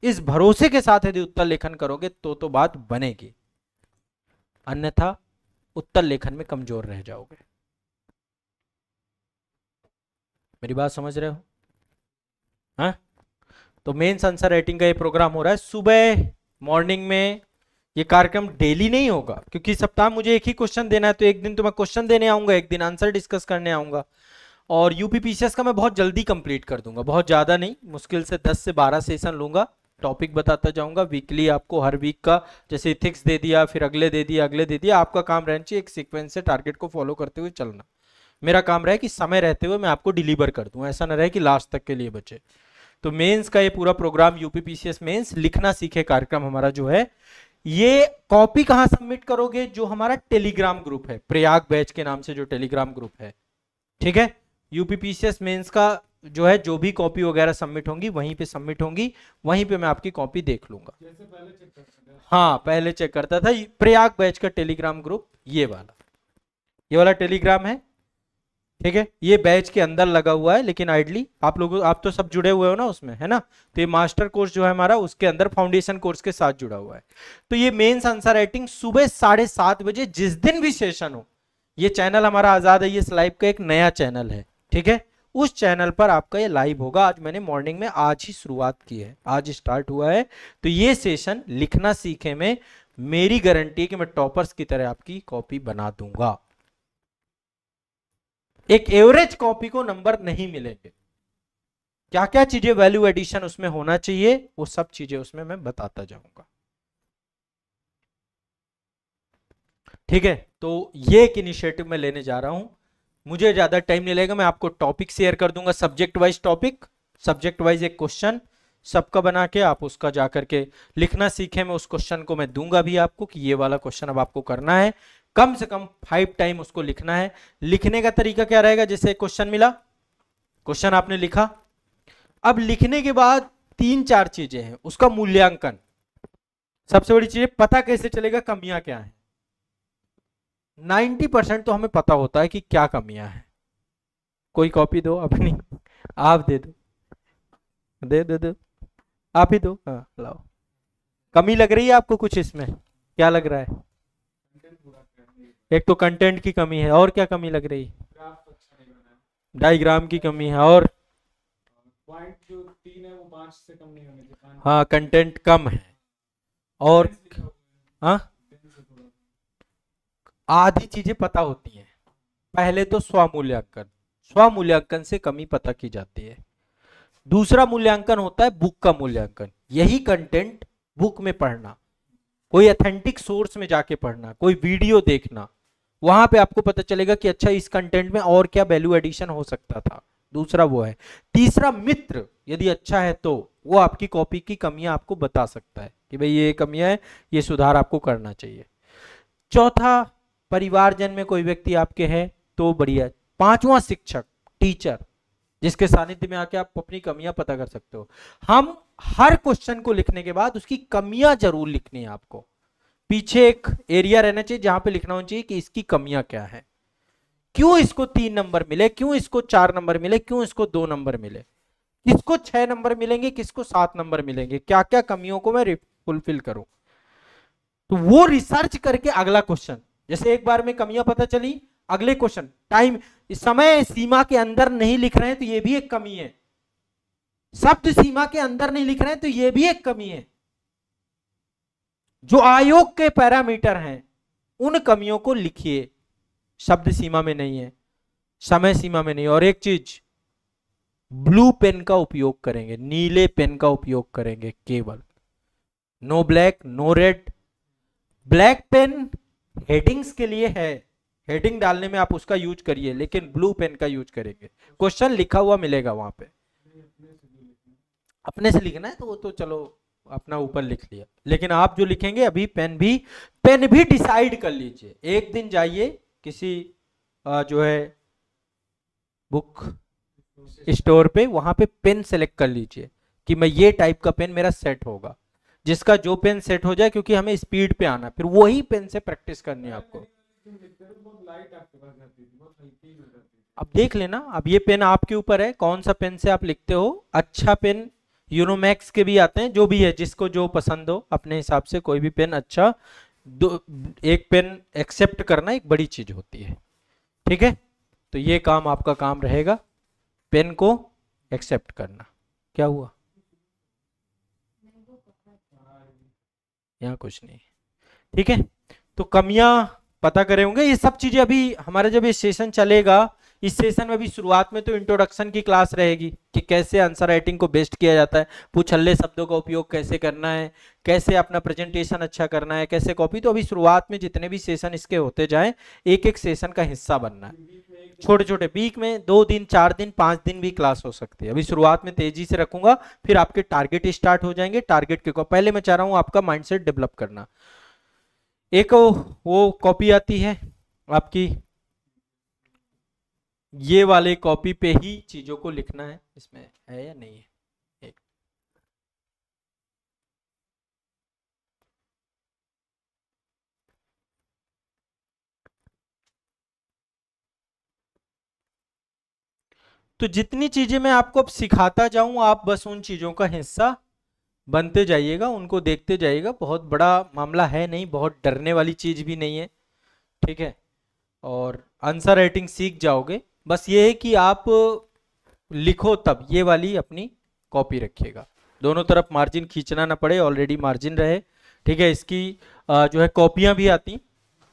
इस भरोसे के साथ यदि उत्तर लेखन करोगे तो बात बनेगी, अन्यथा उत्तर लेखन में कमजोर रह जाओगे। मेरी बात समझ रहे हो? हाँ, तो मेंस आंसर राइटिंग का ये प्रोग्राम हो रहा है सुबह मॉर्निंग में। ये कार्यक्रम डेली नहीं होगा, क्योंकि सप्ताह मुझे एक ही क्वेश्चन देना है, तो एक दिन तो मैं क्वेश्चन देने आऊंगा, एक दिन आंसर डिस्कस करने आऊंगा। और यूपीपीसीएस का मैं बहुत जल्दी कंप्लीट कर दूंगा, बहुत ज्यादा नहीं, मुश्किल से 10 से 12 सेशन लूंगा, टॉपिक बताता जाऊंगा वीकली आपको। हर वीक का जैसे इथिक्स दे दिया, फिर अगले दे दिया, अगले दे दिया, आपका काम रहना चाहिए एक सीक्वेंस से टारगेट को फॉलो करते हुए चलना। मेरा काम रहे कि समय रहते हुए मैं आपको डिलीवर कर दूं, ऐसा ना रहे कि लास्ट तक के लिए बचे। तो मेंस का ये पूरा प्रोग्राम यूपीपीसीएस मेंस लिखना सीखे कार्यक्रम हमारा जो है, ये कॉपी कहां सबमिट करोगे? जो हमारा टेलीग्राम ग्रुप है, प्रयाग बैच के नाम से जो टेलीग्राम ग्रुप है, ठीक है। यूपीपीसीएस मेंस का जो है, जो भी कॉपी वगैरह सबमिट होंगी वहीं पे सबमिट होंगी, वहीं पे मैं आपकी कॉपी देख लूंगा। जैसे पहले चेक करता था। हाँ पहले चेक करता था। प्रयाग बैच का टेलीग्राम ग्रुप ये वाला टेलीग्राम है, ठीक है। ये बैच के अंदर लगा हुआ है, लेकिन आइडली आप तो सब जुड़े हुए हो ना उसमें, है ना। तो ये मास्टर कोर्स जो है हमारा, उसके अंदर फाउंडेशन कोर्स के साथ जुड़ा हुआ है। तो ये मेंस आंसर राइटिंग सुबह 7:30 बजे जिस दिन भी सेशन हो, ये चैनल हमारा आजाद है, ये लाइव का एक नया चैनल है, ठीक है। उस चैनल पर आपका ये लाइव होगा। आज मैंने मॉर्निंग में आज ही शुरुआत की है, आज स्टार्ट हुआ है। तो ये सेशन लिखना सीखे में मेरी गारंटी है कि मैं टॉपर्स की तरह आपकी कॉपी बना दूंगा। एक एवरेज कॉपी को नंबर नहीं मिलेंगे। क्या क्या चीजें वैल्यू एडिशन उसमें होना चाहिए, वो सब चीजें उसमें मैं बताता जाऊंगा, ठीक है। तो ये एक इनिशिएटिव मैं लेने जा रहा हूं, मुझे ज्यादा टाइम नहीं लगेगा। मैं आपको टॉपिक शेयर कर दूंगा, subject wise topic, subject wise एक क्वेश्चन सबका बना के आप उसका जाकर के लिखना सीखे। मैं उस क्वेश्चन को मैं दूंगा भी आपको कि ये वाला क्वेश्चन अब आपको करना है, कम से कम 5 टाइम उसको लिखना है। लिखने का तरीका क्या रहेगा? जैसे क्वेश्चन मिला, क्वेश्चन आपने लिखा, अब लिखने के बाद 3-4 चीजें हैं, उसका मूल्यांकन। सबसे बड़ी चीज, पता कैसे चलेगा कमियां क्या है? 90% तो हमें पता होता है कि क्या कमियां हैं। कोई कॉपी दो अपनी, आप दे दो, आप ही दो, हाँ लाओ। कमी लग रही है आपको कुछ इसमें? क्या लग रहा है? एक तो कंटेंट की कमी है, और क्या कमी लग रही है? डायग्राम की कमी है, और पॉइंट जो 3 है वो 5 से कम नहीं होने चाहिए। हाँ कंटेंट कम है, और हाँ आधी चीजें पता होती हैं। पहले तो स्वमूल्यांकन से कमी पता की जाती है। दूसरा मूल्यांकन होता है बुक का मूल्यांकन, यही कंटेंट बुक में पढ़ना, कोई ऑथेंटिक सोर्स में जाके पढ़ना, कोई वीडियो देखना, वहां पे आपको पता चलेगा कि अच्छा इस कंटेंट में और क्या वैल्यू एडिशन हो सकता था। दूसरा वो है। तीसरा मित्र यदि अच्छा है तो वो आपकी कॉपी की कमियां आपको बता सकता है कि भाई ये कमियां है, ये सुधार आपको करना चाहिए। चौथा, परिवारजन में कोई व्यक्ति आपके है तो बढ़िया। पांचवा, शिक्षक, टीचर, जिसके सानिध्य में आके आप अपनी कमियां पता कर सकते हो। हम हर क्वेश्चन को लिखने के बाद उसकी कमियां जरूर लिखनी है आपको। पीछे एक एरिया रहना चाहिए जहां पे लिखना होना चाहिए कि इसकी कमियां क्या है, क्यों इसको 3 नंबर मिले, क्यों इसको 4 नंबर मिले, क्यों इसको 2 नंबर मिले। किसको 6 नंबर मिलेंगे, किसको 7 नंबर मिलेंगे, क्या क्या कमियों को मैं फुलफिल करूं। तो वो रिसर्च करके अगला क्वेश्चन, जैसे एक बार में कमियां पता चली, अगले क्वेश्चन टाइम समय सीमा के अंदर नहीं लिख रहे हैं तो ये भी एक कमी है, शब्द सीमा के अंदर नहीं लिख रहे हैं तो ये भी एक कमी है। जो आयोग के पैरामीटर हैं उन कमियों को लिखिए, शब्द सीमा में नहीं है, समय सीमा में नहीं। और एक चीज, ब्लू पेन का उपयोग करेंगे, नीले पेन का उपयोग करेंगे केवल, no black no red. Black pen headings के लिए है, हेडिंग डालने में आप उसका यूज करिए, लेकिन ब्लू पेन का यूज करेंगे, क्वेश्चन लिखा हुआ मिलेगा वहां पे। अपने से लिखना है तो वो तो चलो अपना ऊपर लिख लिया, लेकिन आप जो लिखेंगे अभी पेन भी डिसाइड कर लीजिए। एक दिन जाइए किसी जो है बुक स्टोर पे, वहां पे पेन सेलेक्ट कर लीजिए कि मैं ये टाइप का पेन मेरा सेट होगा, जिसका जो पेन सेट हो जाए, क्योंकि हमें स्पीड पे आना, फिर वही पेन से प्रैक्टिस करनी है आपको। अब देख लेना, अब ये पेन आपके ऊपर है, कौन सा पेन से आप लिखते हो। अच्छा पेन यूनोमैक्स के भी आते हैं, जो भी है जिसको जो पसंद हो अपने हिसाब से कोई भी पेन अच्छा। एक पेन एक्सेप्ट करना एक बड़ी चीज होती है, ठीक है। तो ये काम आपका काम रहेगा, पेन को एक्सेप्ट करना। क्या हुआ, यहाँ कुछ नहीं, ठीक है। तो कमियां पता करे होंगे, ये सब चीजें अभी हमारा जब ये सेशन चलेगा, इस सेशन में भी शुरुआत में तो इंट्रोडक्शन की क्लास रहेगी कि कैसे आंसर राइटिंग को बेस्ट किया जाता है, पूछल्ले शब्दों का उपयोग कैसे करना है, कैसे अपना प्रेजेंटेशन अच्छा करना है, कैसे कॉपी। तो अभी शुरुआत में जितने भी सेशन इसके होते जाएं, एक एक सेशन का हिस्सा बनना है। छोटे छोटे वीक में 2 दिन 4 दिन 5 दिन भी क्लास हो सकती है। अभी शुरुआत में तेजी से रखूंगा, फिर आपके टारगेट स्टार्ट हो जाएंगे। टारगेट के पहले मैं चाह रहा हूं आपका माइंडसेट डेवलप करना। एक वो कॉपी आती है आपकी, ये वाले कॉपी पे ही चीजों को लिखना है, इसमें है या नहीं है। एक तो जितनी चीजें मैं आपको अब सिखाता जाऊं, आप बस उन चीजों का हिस्सा बनते जाइएगा, उनको देखते जाइएगा। बहुत बड़ा मामला है नहीं, बहुत डरने वाली चीज भी नहीं है, ठीक है। और आंसर राइटिंग सीख जाओगे, बस ये है कि आप लिखो तब ये वाली अपनी कॉपी रखिएगा, दोनों तरफ मार्जिन खींचना ना पड़े, ऑलरेडी मार्जिन रहे, ठीक है। इसकी जो है कॉपियां भी आती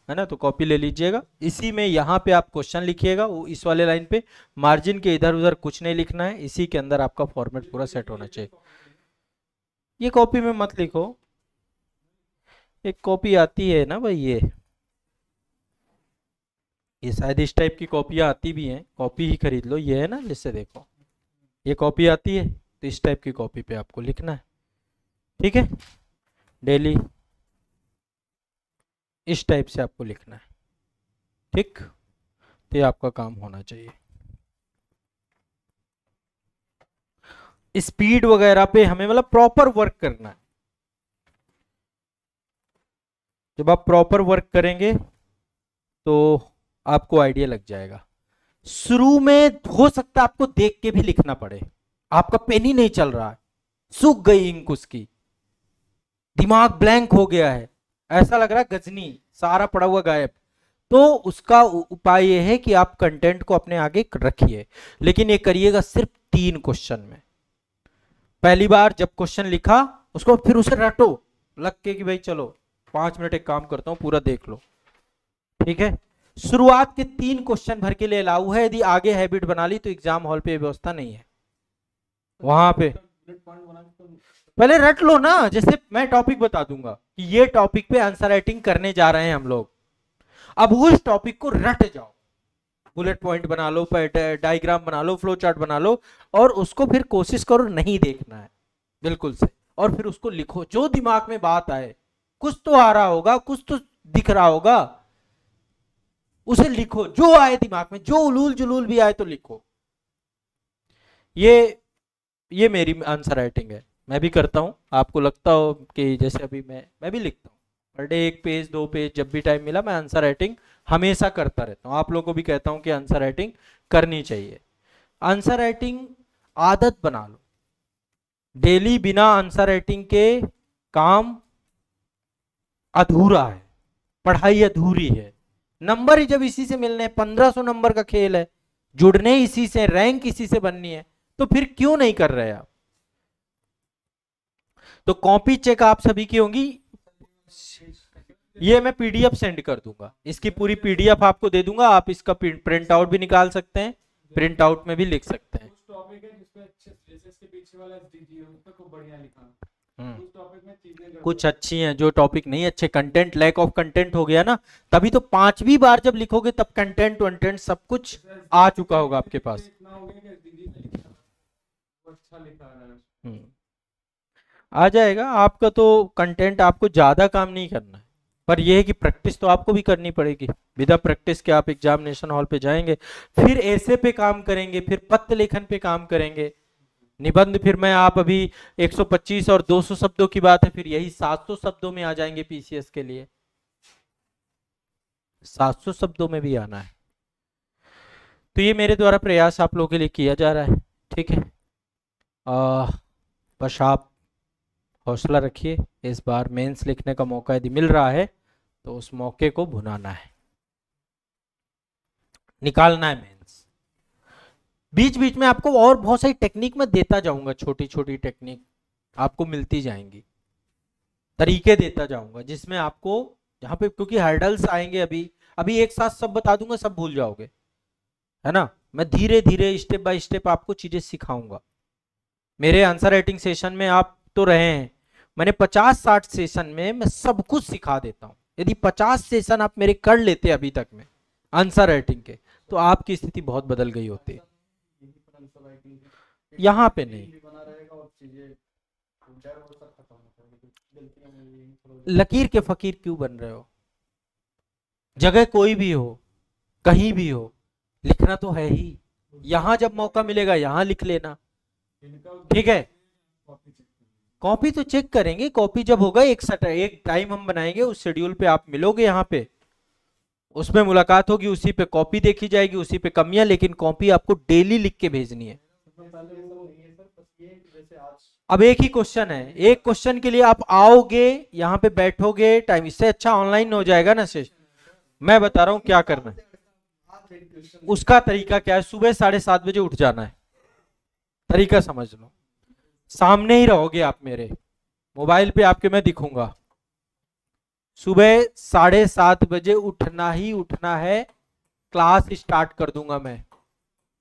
है ना, तो कॉपी ले लीजिएगा। इसी में यहाँ पे आप क्वेश्चन लिखिएगा, वो इस वाले लाइन पे मार्जिन के इधर उधर कुछ नहीं लिखना है, इसी के अंदर आपका फॉर्मेट पूरा सेट होना चाहिए। ये कॉपी में मत लिखो, एक कॉपी आती है ना भाई, ये शायद इस टाइप की कॉपियां आती भी हैं, कॉपी ही खरीद लो। ये है ना, जिससे देखो ये कॉपी आती है, तो इस टाइप की कॉपी पे आपको लिखना है, ठीक है। डेली इस टाइप से आपको लिखना है, ठीक। तो ये आपका काम होना चाहिए। स्पीड वगैरह पे हमें मतलब प्रॉपर वर्क करना है। जब आप प्रॉपर वर्क करेंगे तो आपको आइडिया लग जाएगा। शुरू में हो सकता है आपको देख के भी लिखना पड़े, आपका पेन ही नहीं चल रहा है, सूख गई इंक उसकी, दिमाग ब्लैंक हो गया है, ऐसा लग रहा है गजनी सारा पड़ा हुआ गायब। तो उसका उपाय यह है कि आप कंटेंट को अपने आगे रखिए, लेकिन ये करिएगा सिर्फ 3 क्वेश्चन में। पहली बार जब क्वेश्चन लिखा, उसको फिर उसे रटो लग के कि भाई चलो 5 मिनट एक काम करता हूं, पूरा देख लो, ठीक है। शुरुआत के 3 क्वेश्चन भर के लिए अलाउ है, यदि आगे हैबिट बना ली तो एग्जाम हॉल पे व्यवस्था नहीं है। वहां पे पहले रट लो ना, जैसे मैं टॉपिक बता दूंगा कि ये टॉपिक पे आंसर राइटिंग करने जा रहे हैं हम लोग, अब उस टॉपिक को रट जाओ, बुलेट पॉइंट बना लो, डायग्राम बना लो, फ्लो चार्ट बना लो, और उसको फिर कोशिश करो नहीं देखना है बिल्कुल से, और फिर उसको लिखो। जो दिमाग में बात आए, कुछ तो आ रहा होगा, कुछ तो दिख रहा होगा, उसे लिखो, जो आए दिमाग में, जो उलूल जुलूल भी आए तो लिखो। ये मेरी आंसर राइटिंग है, मैं भी करता हूं। आपको लगता हो कि जैसे अभी मैं भी लिखता हूं पर डे 1 पेज 2 पेज, जब भी टाइम मिला मैं आंसर राइटिंग हमेशा करता रहता हूं। आप लोगों को भी कहता हूं कि आंसर राइटिंग करनी चाहिए। आंसर राइटिंग आदत बना लो, डेली बिना आंसर राइटिंग के काम अधूरा है, पढ़ाई अधूरी है। नंबर ही जब इसी से मिलने हैं, 1500 नंबर का खेल है, जुड़ने इसी से, रैंक इसी से बननी है, तो फिर क्यों नहीं कर रहे आप? तो कॉपी चेक आप सभी की होंगी। ये मैं पीडीएफ सेंड कर दूंगा, इसकी पूरी पीडीएफ आपको दे दूंगा, आप इसका प्रिंट आउट भी निकाल सकते हैं, प्रिंट आउट में भी लिख सकते हैं। कुछ अच्छी हैं, जो टॉपिक नहीं अच्छे, कंटेंट, लैक ऑफ कंटेंट हो गया ना, तभी तो 5वीं बार जब लिखोगे तब कंटेंट वंटेंट सब कुछ आ चुका होगा आपके पास। आ जाएगा आपका तो कंटेंट, आपको ज्यादा काम नहीं करना है, पर यह है कि प्रैक्टिस तो आपको भी करनी पड़ेगी। विदा प्रैक्टिस के आप एग्जामिनेशन हॉल पे जाएंगे, फिर ऐसे पे काम करेंगे, फिर पत्र लेखन पे काम करेंगे, निबंध, फिर मैं आप अभी 125 और 200 शब्दों की बात है, फिर यही 700 शब्दों में आ जाएंगे पीसीएस के लिए, 700 शब्दों में भी आना है। तो ये मेरे द्वारा प्रयास आप लोगों के लिए किया जा रहा है, ठीक है। बस आप हौसला रखिए, इस बार मेंस लिखने का मौका यदि मिल रहा है तो उस मौके को भुनाना है, निकालना है मेंस। बीच बीच में आपको और बहुत सारी टेक्निक मैं देता जाऊंगा, छोटी छोटी टेक्निक आपको मिलती जाएंगी, तरीके देता जाऊंगा, जिसमें आपको जहां पे, क्योंकि हर्डल्स आएंगे, अभी एक साथ सब बता दूंगा, सब भूल जाओगे, है ना। मैं धीरे धीरे स्टेप बाय स्टेप आपको चीजें सिखाऊंगा। मेरे आंसर राइटिंग सेशन में आप तो रहे हैं, मैंने 50-60 सेशन में मैं सब कुछ सिखा देता हूं। यदि 50 सेशन आप मेरे कर लेते अभी तक में आंसर राइटिंग के, तो आपकी स्थिति बहुत बदल गई होती। यहाँ पे नहीं, लकीर के फकीर क्यों बन रहे हो? जगह कोई भी हो, कहीं भी हो, लिखना तो है ही। यहां जब मौका मिलेगा यहां लिख लेना, ठीक है। कॉपी तो चेक करेंगे, कॉपी जब होगा, एक टाइम हम बनाएंगे, उस शेड्यूल पे आप मिलोगे यहाँ पे, उसमें मुलाकात होगी, उसी पे कॉपी देखी जाएगी, उसी पे कमियां, लेकिन कॉपी आपको डेली लिख के भेजनी है। अब एक ही क्वेश्चन है, एक क्वेश्चन के लिए आप आओगे, यहाँ पे बैठोगे, टाइम, इससे अच्छा ऑनलाइन हो जाएगा ना शेष। मैं बता रहा हूँ क्या करना है, उसका तरीका क्या है, सुबह 7:30 बजे उठ जाना है, तरीका समझ लो। सामने ही रहोगे आप मेरे, मोबाइल पे आपके मैं दिखूंगा, सुबह 7:30 बजे उठना ही उठना है, क्लास स्टार्ट कर दूंगा मैं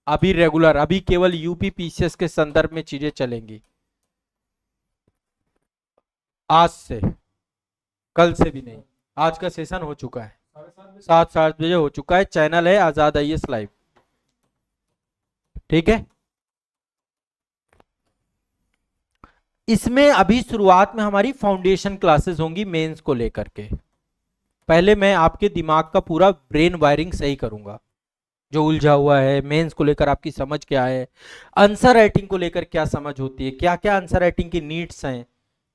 अभी रेगुलर, अभी केवल यूपी पीसीएस के संदर्भ में चीजें चलेंगी, आज से, कल से भी नहीं। आज का सेशन हो चुका है, 7:30 बजे हो चुका है, चैनल है आजाद आईएएस लाइव, ठीक है। इसमें अभी शुरुआत में हमारी फाउंडेशन क्लासेस होंगी मेंस को लेकर के। पहले मैं आपके दिमाग का पूरा ब्रेन वायरिंग सही करूंगा, जो उलझा हुआ है मेंस को लेकर, आपकी समझ क्या है, आंसर राइटिंग को लेकर क्या समझ होती है, क्या क्या आंसर राइटिंग की नीड्स हैं,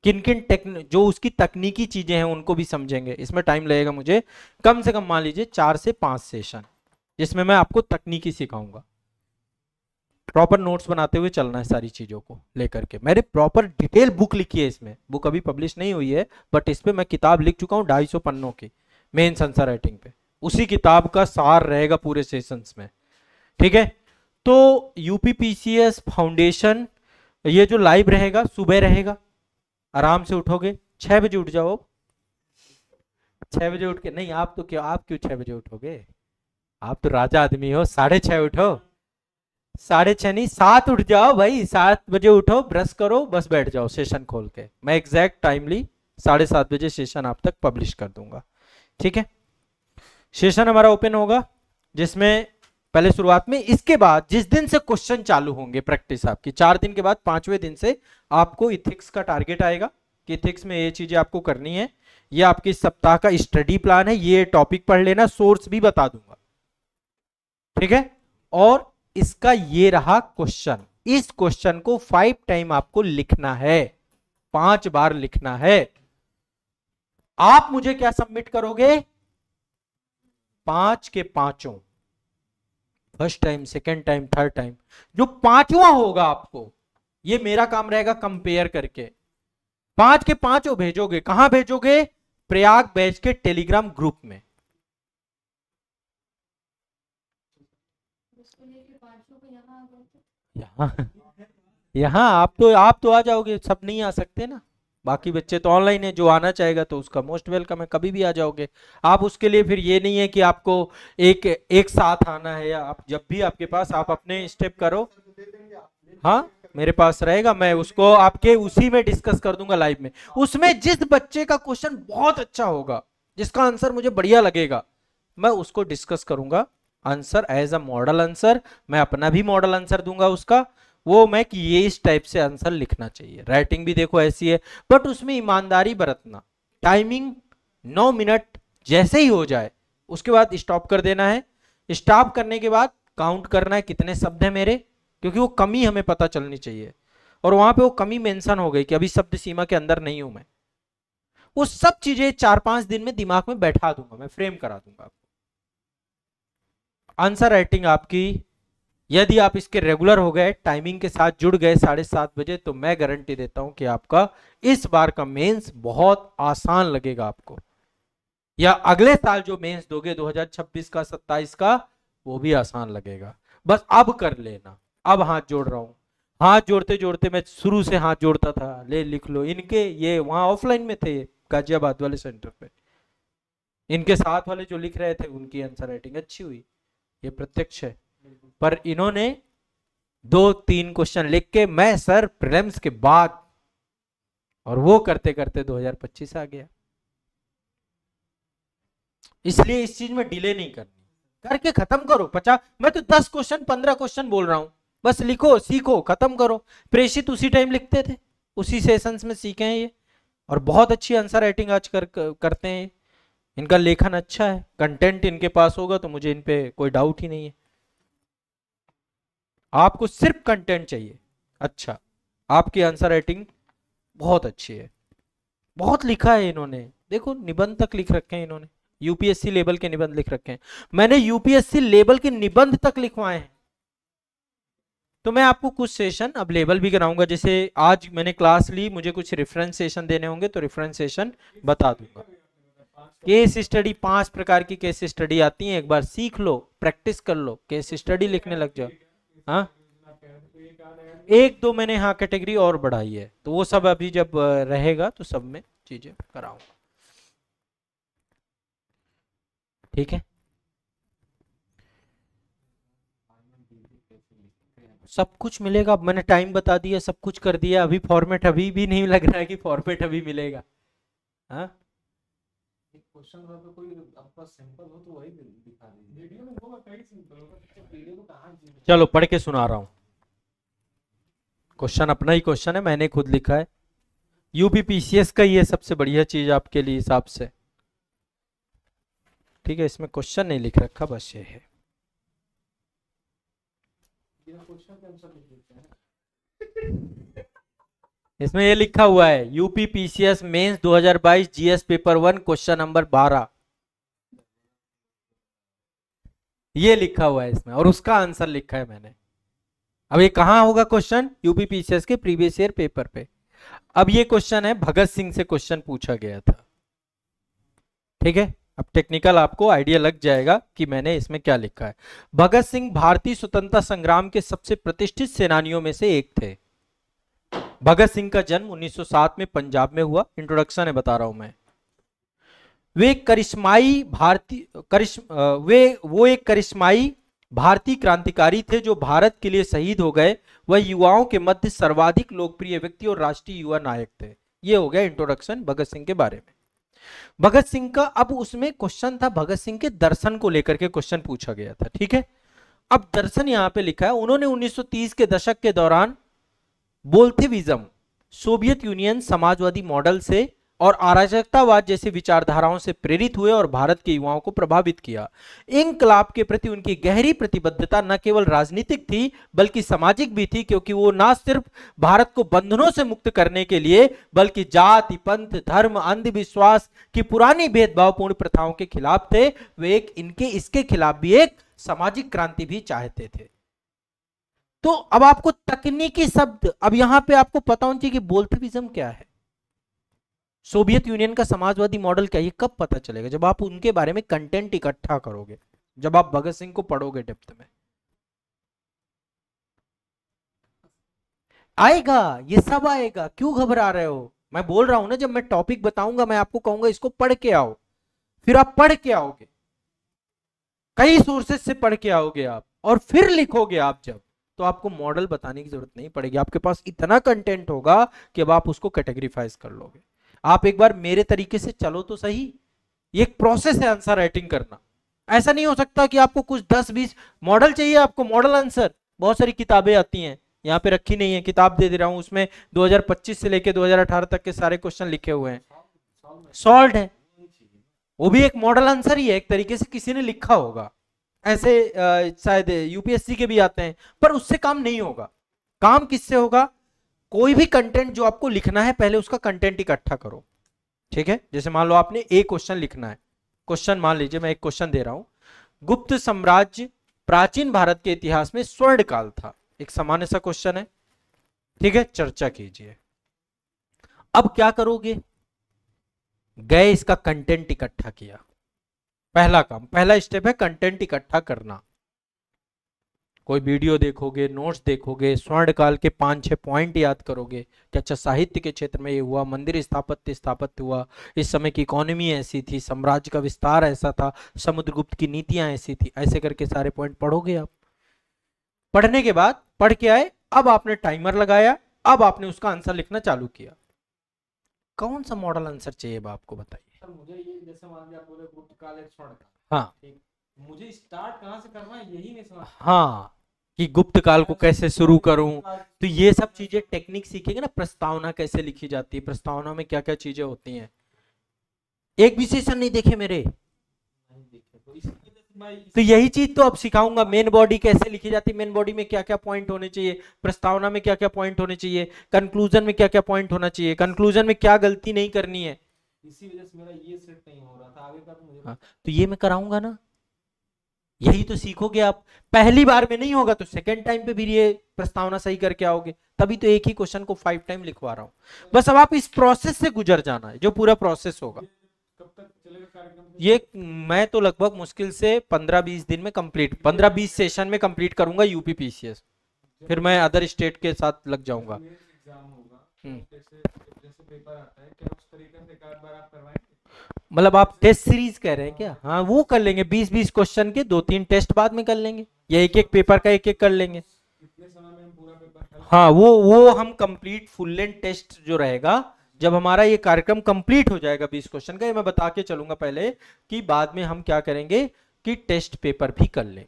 किन किन जो उसकी तकनीकी चीजें हैं उनको भी समझेंगे। इसमें टाइम लगेगा मुझे कम से कम, मान लीजिए 4 से 5 सेशन, जिसमें मैं आपको तकनीकी सिखाऊंगा। प्रॉपर नोट्स बनाते हुए चलना है सारी चीजों को लेकर के। मैंने प्रॉपर डिटेल बुक लिखी है, इसमें बुक अभी पब्लिश नहीं हुई है, बट इस पे मैं किताब लिख चुका हूँ 250 पन्नों की, मेंस आंसर राइटिंग पे। उसी किताब का सार रहेगा पूरे सेशंस में, ठीक है। तो यूपी पीसीएस फाउंडेशन ये जो लाइव रहेगा, सुबह रहेगा, आराम से उठोगे, 6 बजे उठ जाओ। 6 बजे उठ के नहीं, आप तो क्या, आप क्यों 6 बजे उठोगे, आप तो राजा आदमी हो, 6:30 उठो, 6:30 नहीं, 7 उठ जाओ भाई, 7 बजे उठो, ब्रश करो, बस बैठ जाओ सेशन खोल के। मैं एग्जैक्ट टाइमली 7:30 बजे सेशन आप तक पब्लिश कर दूंगा, ठीक है। सेशन हमारा ओपन होगा, जिसमें पहले शुरुआत में, इसके बाद जिस दिन से क्वेश्चन चालू होंगे प्रैक्टिस आपकी, 4 दिन के बाद 5वें दिन से आपको इथिक्स का टारगेट आएगा कि इथिक्स में ये चीजें आपको करनी है, ये आपके सप्ताह का स्टडी प्लान है, ये टॉपिक पढ़ लेना, सोर्स भी बता दूंगा, ठीक है। और इसका ये रहा क्वेश्चन, इस क्वेश्चन को 5 टाइम आपको लिखना है, 5 बार लिखना है। आप मुझे क्या सबमिट करोगे, 5 के 5, first time, second time, third time, जो 5वां होगा आपको, ये मेरा काम रहेगा कंपेयर करके। 5 के 5 भेजोगे, कहां भेजोगे? प्रयाग बैच के टेलीग्राम ग्रुप में। यहाँ आप तो आ जाओगे, सब नहीं आ सकते ना, बाकी बच्चे तो ऑनलाइन है, जो आना चाहेगा तो उसका मोस्ट वेलकम है, कभी भी आ जाओगे आप। उसके लिए फिर ये नहीं है कि आपको एक साथ आना है, या आप जब भी आपके पास, आप अपने स्टेप करो। हाँ मेरे पास रहेगा, मैं उसको आपके उसी में डिस्कस कर दूंगा लाइव में। उसमें जिस बच्चे का क्वेश्चन बहुत अच्छा होगा, जिसका आंसर मुझे बढ़िया लगेगा, मैं उसको डिस्कस करूंगा answer as a model answer. मैं अपना भी मॉडल आंसर दूंगा उसका, वो मैं कि ये इस टाइप से आंसर लिखना चाहिए। राइटिंग भी देखो ऐसी है, बट उसमें ईमानदारी बरतना। टाइमिंग 9 मिनट जैसे ही हो जाए उसके बाद स्टॉप कर देना है। स्टॉप करने के बाद काउंट करना है कितने शब्द है मेरे, क्योंकि वो कमी हमें पता चलनी चाहिए। और वहां पे वो कमी मेंशन हो गई कि अभी शब्द सीमा के अंदर नहीं हूं मैं। वो सब चीजें 4-5 दिन में दिमाग में बैठा दूंगा, मैं फ्रेम करा दूंगा आपको। आंसर राइटिंग आपकी, यदि आप इसके रेगुलर हो गए, टाइमिंग के साथ जुड़ गए 7:30 बजे, तो मैं गारंटी देता हूं कि आपका इस बार का मेंस बहुत आसान लगेगा आपको। या अगले साल जो मेंस दोगे 2026 का 27 का, वो भी आसान लगेगा। बस अब कर लेना। अब हाथ जोड़ रहा हूं, हाथ जोड़ते जोड़ते मैं शुरू से हाथ जोड़ता था, ले लिख लो इनके, ये वहां ऑफलाइन में थे गाजियाबाद वाले सेंटर पे, इनके साथ वाले जो लिख रहे थे उनकी आंसर राइटिंग अच्छी हुई, ये प्रत्यक्ष है। पर इन्होंने 2-3 क्वेश्चन लिख के, मैं सर प्रीलिम्स के बाद, और वो करते करते 2025 आ गया। इसलिए इस चीज में डिले नहीं करनी, करके खत्म करो। 50, मैं तो 10 क्वेश्चन 15 क्वेश्चन बोल रहा हूं, बस लिखो, सीखो, खत्म करो। प्रेषित उसी टाइम लिखते थे, उसी सेशंस में सीखे हैं ये, और बहुत अच्छी आंसर राइटिंग आज करते हैं। इनका लेखन अच्छा है, कंटेंट इनके पास होगा तो मुझे इन पे कोई डाउट ही नहीं है। आपको सिर्फ कंटेंट चाहिए अच्छा, आपकी आंसर राइटिंग बहुत अच्छी है। बहुत लिखा है इन्होंने, देखो निबंध तक लिख रखे हैं इन्होंने, यूपीएससी लेवल के निबंध लिख रखे हैं। मैंने यूपीएससी लेवल के निबंध तक लिखवाए हैं। तो मैं आपको कुछ सेशन अब लेवल भी कराऊंगा, जैसे आज मैंने क्लास ली, मुझे कुछ रेफरेंस सेशन देने होंगे तो रेफरेंस सेशन बता दूंगा। केस स्टडी, 5 प्रकार की केस स्टडी आती है, एक बार सीख लो, प्रैक्टिस कर लो, केस स्टडी लिखने लग जाओ। हाँ 1-2 मैंने हाँ कैटेगरी और बढ़ाई है, तो वो सब अभी जब रहेगा तो सब में चीजें कराऊंगा। ठीक है, सब कुछ मिलेगा। अब मैंने टाइम बता दिया, सब कुछ कर दिया, अभी फॉर्मेट अभी भी नहीं लग रहा है कि फॉर्मेट अभी मिलेगा। हाँ क्वेश्चन पे कोई आपका सैंपल हो तो वही दिखा दीजिए, वीडियो में होगा कई सिंपल होगा, वीडियो को कहां। चलो पढ़ के सुना रहा हूं। क्वेश्चन अपना ही क्वेश्चन है, मैंने खुद लिखा है। यूपीपीसीएस का ये सबसे बढ़िया चीज आपके लिए हिसाब से, ठीक है, इसमें क्वेश्चन नहीं लिख रखा, बस ये है। इसमें ये लिखा हुआ है UPPCS mains 2022 GS paper 1 question number 12, ये लिखा हुआ है इसमें, और उसका आंसर लिखा है मैंने। अब ये कहां होगा क्वेश्चन? यूपीपीसीएस के प्रीवियस ईयर पेपर पे। अब ये क्वेश्चन है, भगत सिंह से क्वेश्चन पूछा गया था। ठीक है, अब टेक्निकल आपको आइडिया लग जाएगा कि मैंने इसमें क्या लिखा है। भगत सिंह भारतीय स्वतंत्रता संग्राम के सबसे प्रतिष्ठित सेनानियों में से एक थे। भगत सिंह का जन्म 1907 में पंजाब में हुआ। इंट्रोडक्शन है, बता रहा हूं मैं। वे करिश्माई भारतीय क्रांतिकारी थे जो भारत के लिए शहीद हो गए। वह युवाओं के मध्य सर्वाधिक लोकप्रिय व्यक्ति और राष्ट्रीय युवा नायक थे। ये हो गया इंट्रोडक्शन भगत सिंह के बारे में। भगत सिंह का, अब उसमें क्वेश्चन था भगत सिंह के दर्शन को लेकर के क्वेश्चन पूछा गया था। ठीक है, अब दर्शन यहां पे लिखा है, उन्होंने 1930 के दशक के दौरान Bolshevism, Soviet union Samajwadi model से और अराजकतावाद जैसी विचारधाराओं से प्रेरित हुए और भारत के युवाओं को प्रभावित किया। इंकलाब के प्रति उनकी गहरी प्रतिबद्धता न केवल राजनीतिक थी बल्कि सामाजिक भी थी, क्योंकि वो न सिर्फ भारत को बंधनों से मुक्त करने के लिए बल्कि जाति, पंथ, धर्म, अंधविश्वास की पुरानी भेदभावपूर्ण प्रथाओं के खिलाफ थे। वे इसके खिलाफ भी एक सामाजिक क्रांति भी चाहते थे। तो अब आपको तकनीकी शब्द, अब यहां पे आपको पता होना चाहिए कि बोल्शेविज्म क्या है, सोवियत यूनियन का समाजवादी मॉडल क्या है। ये कब पता चलेगा? जब आप उनके बारे में कंटेंट इकट्ठा करोगे, जब आप भगत सिंह को पढ़ोगे डेप्थ में। आएगा, ये सब आएगा, क्यों घबरा रहे हो? मैं बोल रहा हूं ना, जब मैं टॉपिक बताऊंगा मैं आपको कहूंगा इसको पढ़ के आओ, फिर आप पढ़ के आओगे, कई सोर्सेज से पढ़ के आओगे आप, और फिर लिखोगे आप जब, तो आपको मॉडल बताने की जरूरत नहीं पड़ेगी। आपके पास इतना कंटेंट होगा कि अब आप उसको कैटेगरीफाइज कर लोगे। आप एक बार मेरे तरीके से चलो तो सही। ये एक प्रोसेस है आंसर राइटिंग करना। ऐसा नहीं हो सकता कि आपको कुछ 10-20 मॉडल चाहिए, आपको मॉडल आंसर, बहुत सारी किताबें आती हैं, यहाँ पे रखी नहीं है, किताब दे दे रहा हूं, उसमें 2025 से लेके 2018 तक के सारे क्वेश्चन लिखे हुए हैं, सॉल्व है। वो भी एक मॉडल आंसर ही है, एक तरीके से किसी ने लिखा होगा। ऐसे शायद यूपीएससी के भी आते हैं, पर उससे काम नहीं होगा। काम किससे होगा? कोई भी कंटेंट जो आपको लिखना है, पहले उसका कंटेंट इकट्ठा करो, ठीक है। जैसे मान लो आपने एक क्वेश्चन लिखना है, क्वेश्चन मान लीजिए मैं एक क्वेश्चन दे रहा हूं, गुप्त साम्राज्य प्राचीन भारत के इतिहास में स्वर्ण काल था, एक सामान्य सा क्वेश्चन है, ठीक है, चर्चा कीजिए। अब क्या करोगे? गए इसका कंटेंट इकट्ठा किया, पहला काम, पहला स्टेप है कंटेंट इकट्ठा करना। कोई वीडियो देखोगे, नोट्स देखोगे, स्वर्ण काल के 5-6 पॉइंट याद करोगे कि अच्छा साहित्य के क्षेत्र में ये हुआ, मंदिर स्थापत्य हुआ, इस समय की इकोनॉमी ऐसी थी, साम्राज्य का विस्तार ऐसा था, समुद्रगुप्त की नीतियां ऐसी थी, ऐसे करके सारे पॉइंट पढ़ोगे आप। पढ़ने के बाद पढ़ के आए, अब आपने टाइमर लगाया, अब आपने उसका आंसर लिखना चालू किया। कौन सा मॉडल आंसर चाहिए आपको बताइए? सर मुझे ये, जैसे मान लिया आप बोले गुप्त काल एक स्वर्ण काल, हाँ, ठीक, मुझे स्टार्ट कहाँ से करना है यही नहीं समझ। हाँ, कि गुप्त काल को कैसे शुरू करूं, तो ये सब चीजें टेक्निक सीखेंगे ना। प्रस्तावना कैसे लिखी जाती है, प्रस्तावना में क्या क्या चीजें होती हैं, एक भी सेशन नहीं देखे मेरे, तो यही चीज तो अब सिखाऊंगा। मेन बॉडी कैसे लिखी जाती है, मेन बॉडी में क्या क्या पॉइंट होने चाहिए, प्रस्तावना में क्या क्या पॉइंट होने चाहिए, कंक्लूजन में क्या क्या पॉइंट होना चाहिए, कंक्लूजन में क्या गलती नहीं करनी है। इसी वजह से मेरा ये सेट नहीं हो रहा था, आगे का तो मुझे हाँ, तो ये मैं कराऊंगा ना, यही तो सीखोगे आप। पहली बार में नहीं होगा तो सेकंड टाइम पे भी ये प्रस्तावना सही करके आओगे, तभी तो एक ही क्वेश्चन को 5 टाइम लिखवा रहा हूं। बस अब आप इस प्रोसेस से गुजर जाना है, जो पूरा प्रोसेस होगा। कब तक चलेगा कार्यक्रम? ये मैं तो लगभग मुश्किल से 15-20 दिन में कंप्लीट, 15-20 सेशन में कंप्लीट करूंगा यूपीपीसीएस, फिर मैं अदर स्टेट के साथ लग जाऊंगा। एग्जाम होगा, जैसे पेपर आता है, क्या उस तरीके से एक आध बार आप करवाएंगे? मतलब आप टेस्ट सीरीज कह रहे हैं क्या? हाँ, वो कर लेंगे, 20-20 क्वेश्चन के 2-3 टेस्ट बाद में कर लेंगे, या एक एक पेपर का एक एक कर लेंगे। कितने समय में हम पूरा पेपर? हाँ, वो हम कंप्लीट फुल लेंथ टेस्ट जो रहेगा, जब हमारा ये कार्यक्रम कंप्लीट हो जाएगा 20 क्वेश्चन का, ये मैं बता के चलूंगा पहले कि बाद में हम क्या करेंगे कि टेस्ट पेपर भी कर लेंगे,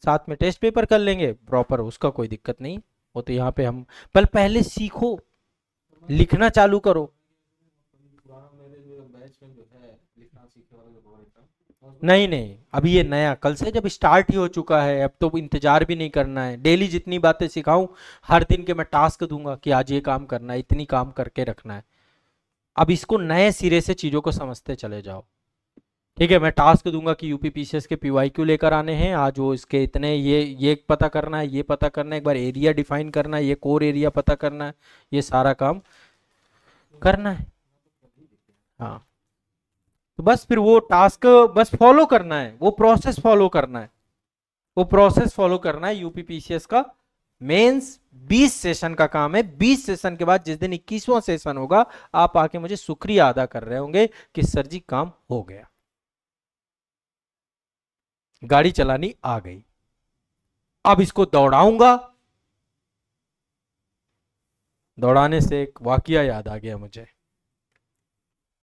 साथ में टेस्ट पेपर कर लेंगे प्रॉपर, उसका कोई दिक्कत नहीं। वो तो यहाँ पे हम पहले सीखो, लिखना चालू करो। नहीं, अभी ये नया, कल से जब स्टार्ट ही हो चुका है, अब तो इंतजार भी नहीं करना है। डेली जितनी बातें सिखाऊं, हर दिन के मैं टास्क दूंगा कि आज ये काम करना है, इतनी काम करके रखना है। अब इसको नए सिरे से चीजों को समझते चले जाओ, ठीक है। मैं टास्क दूंगा कि यूपीपीसीएस के पीवाईक्यू लेकर आने हैं आज, वो इसके इतने, ये पता करना है, ये पता करना है, एक बार एरिया डिफाइन करना है, ये कोर एरिया पता करना है, ये सारा काम करना है। हाँ, तो बस फिर वो टास्क बस फॉलो करना है, वो प्रोसेस फॉलो करना है, वो प्रोसेस फॉलो करना है। यूपीपीसीएस का मेंस 20 सेशन का काम है। 20 सेशन के बाद जिस दिन 21वां सेशन होगा, आप आके मुझे शुक्रिया अदा कर रहे होंगे कि सर जी काम हो गया, गाड़ी चलानी आ गई। अब इसको दौड़ाऊंगा, दौड़ाने से एक वाकया याद आ गया मुझे।